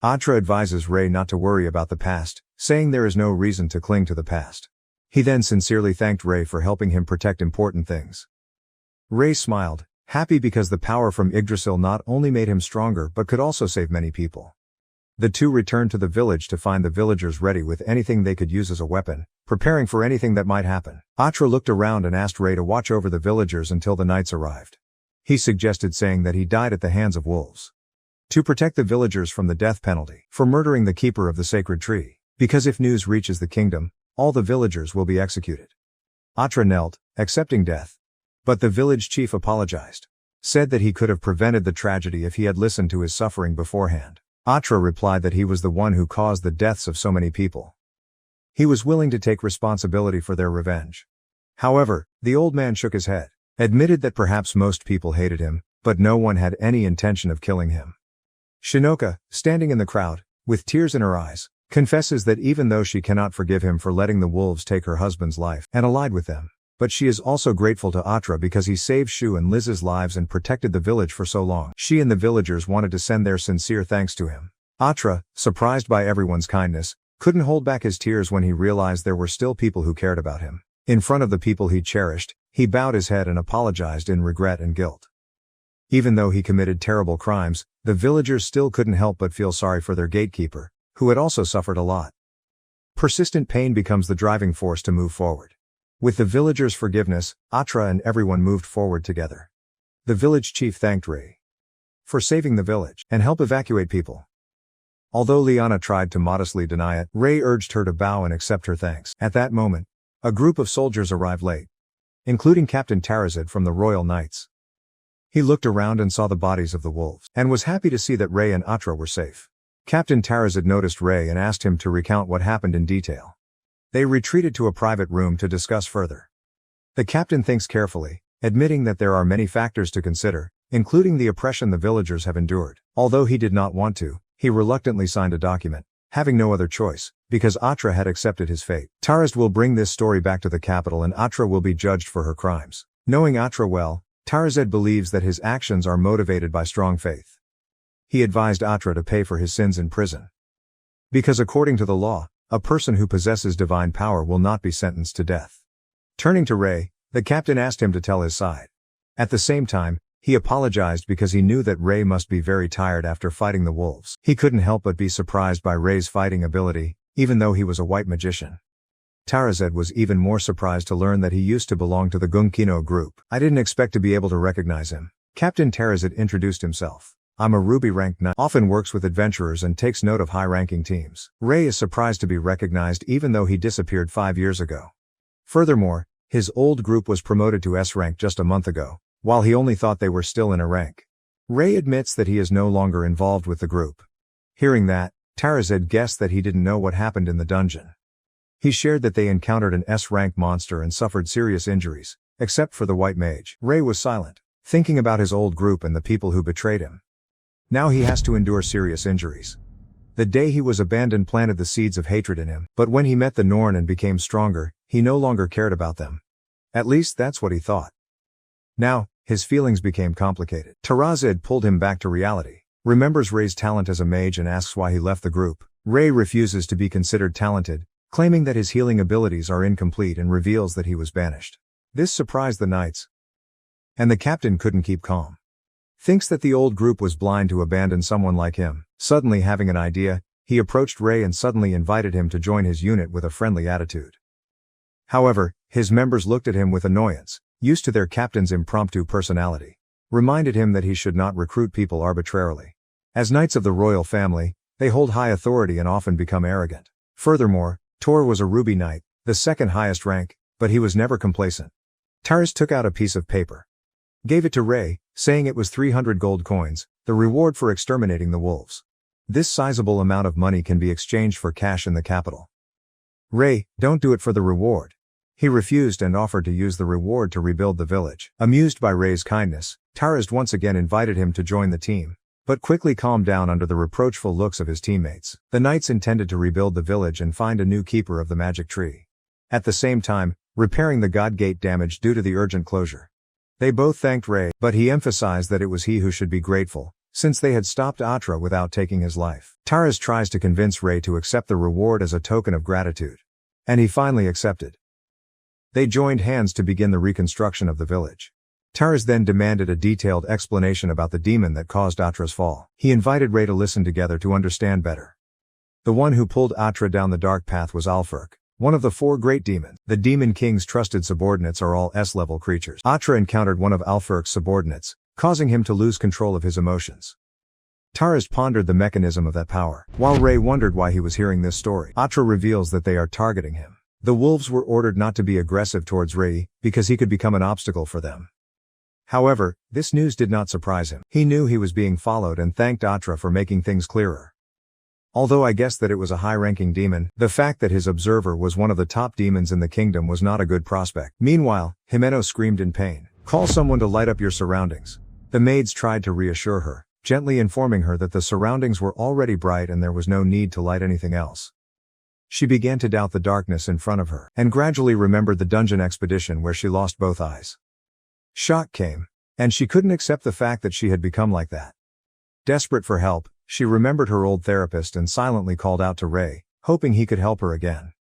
Atra advises Ray not to worry about the past, saying there is no reason to cling to the past. He then sincerely thanked Ray for helping him protect important things. Ray smiled, happy because the power from Yggdrasil not only made him stronger but could also save many people. The 2 returned to the village to find the villagers ready with anything they could use as a weapon, preparing for anything that might happen. Atra looked around and asked Ray to watch over the villagers until the knights arrived. He suggested saying that he died at the hands of wolves. To protect the villagers from the death penalty for murdering the keeper of the sacred tree. Because if news reaches the kingdom, all the villagers will be executed. Atra knelt, accepting death. But the village chief apologized. Said that he could have prevented the tragedy if he had listened to his suffering beforehand. Atra replied that he was the one who caused the deaths of so many people. He was willing to take responsibility for their revenge. However, the old man shook his head, admitted that perhaps most people hated him, but no one had any intention of killing him. Shinoka, standing in the crowd, with tears in her eyes, confesses that even though she cannot forgive him for letting the wolves take her husband's life and allied with them, but she is also grateful to Atra because he saved Shu and Liz's lives and protected the village for so long. She and the villagers wanted to send their sincere thanks to him. Atra, surprised by everyone's kindness, couldn't hold back his tears when he realized there were still people who cared about him. In front of the people he cherished, he bowed his head and apologized in regret and guilt. Even though he committed terrible crimes, the villagers still couldn't help but feel sorry for their gatekeeper, who had also suffered a lot. Persistent pain becomes the driving force to move forward. With the villagers' forgiveness, Atra and everyone moved forward together. The village chief thanked Ray for saving the village and help evacuate people. Although Liana tried to modestly deny it, Ray urged her to bow and accept her thanks. At that moment, A group of soldiers arrived late, including Captain Tarazed from the Royal Knights. He looked around and saw the bodies of the wolves, and was happy to see that Ray and Atra were safe. Captain Tarazed noticed Ray and asked him to recount what happened in detail. They retreated to a private room to discuss further. The captain thinks carefully, admitting that there are many factors to consider, including the oppression the villagers have endured. Although he did not want to, he reluctantly signed a document, having no other choice, because Atra had accepted his fate. Tarazed will bring this story back to the capital and Atra will be judged for her crimes. Knowing Atra well, Tarazed believes that his actions are motivated by strong faith. He advised Atra to pay for his sins in prison. Because according to the law, a person who possesses divine power will not be sentenced to death. Turning to Ray, the captain asked him to tell his side. At the same time, he apologized because he knew that Ray must be very tired after fighting the wolves. He couldn't help but be surprised by Ray's fighting ability, even though he was a white magician. Tarazed was even more surprised to learn that he used to belong to the Gunkino group. I didn't expect to be able to recognize him. Captain Tarazed introduced himself. I'm a ruby ranked knight, often works with adventurers and takes note of high-ranking teams. Ray is surprised to be recognized even though he disappeared 5 years ago. Furthermore, his old group was promoted to S rank just a month ago, while he only thought they were still in a rank. Ray admits that he is no longer involved with the group. Hearing that, Tarazed guessed that he didn't know what happened in the dungeon. He shared that they encountered an S-rank monster and suffered serious injuries, except for the white mage. Ray was silent, thinking about his old group and the people who betrayed him. Now he has to endure serious injuries. The day he was abandoned planted the seeds of hatred in him, but when he met the Norn and became stronger, he no longer cared about them. At least that's what he thought. Now, his feelings became complicated. Tarazed pulled him back to reality, remembers Ray's talent as a mage and asks why he left the group. Ray refuses to be considered talented, claiming that his healing abilities are incomplete and reveals that he was banished. This surprised the knights, and the captain couldn't keep calm. Thinks that the old group was blind to abandon someone like him. Suddenly having an idea, he approached Ray and suddenly invited him to join his unit with a friendly attitude. However, his members looked at him with annoyance, used to their captain's impromptu personality. Reminded him that he should not recruit people arbitrarily. As knights of the royal family, they hold high authority and often become arrogant. Furthermore, Tor was a ruby knight, the second highest rank, but he was never complacent. Tarazed took out a piece of paper, gave it to Ray, saying it was 300 gold coins, the reward for exterminating the wolves. This sizable amount of money can be exchanged for cash in the capital. Ray, don't do it for the reward. He refused and offered to use the reward to rebuild the village. Amused by Ray's kindness, Tarazed once again invited him to join the team, but quickly calmed down under the reproachful looks of his teammates. The knights intended to rebuild the village and find a new keeper of the magic tree. At the same time, repairing the god gate damage due to the urgent closure. They both thanked Ray, but he emphasized that it was he who should be grateful, since they had stopped Atra without taking his life. Tarazed tries to convince Ray to accept the reward as a token of gratitude. And he finally accepted. They joined hands to begin the reconstruction of the village. Tarazed then demanded a detailed explanation about the demon that caused Atra's fall. He invited Ray to listen together to understand better. The one who pulled Atra down the dark path was Alfurk, one of the 4 great demons. The Demon King's trusted subordinates are all S-level creatures. Atra encountered one of Alfurk's subordinates, causing him to lose control of his emotions. Tarazed pondered the mechanism of that power. While Ray wondered why he was hearing this story, Atra reveals that they are targeting him. The wolves were ordered not to be aggressive towards Ray, because he could become an obstacle for them. However, this news did not surprise him. He knew he was being followed and thanked Atra for making things clearer. Although I guessed that it was a high-ranking demon, the fact that his observer was one of the top demons in the kingdom was not a good prospect. Meanwhile, Jimeno screamed in pain. Call someone to light up your surroundings. The maids tried to reassure her, gently informing her that the surroundings were already bright and there was no need to light anything else. She began to doubt the darkness in front of her, and gradually remembered the dungeon expedition where she lost both eyes. Shock came, and she couldn't accept the fact that she had become like that. Desperate for help, she remembered her old therapist and silently called out to Ray, hoping he could help her again.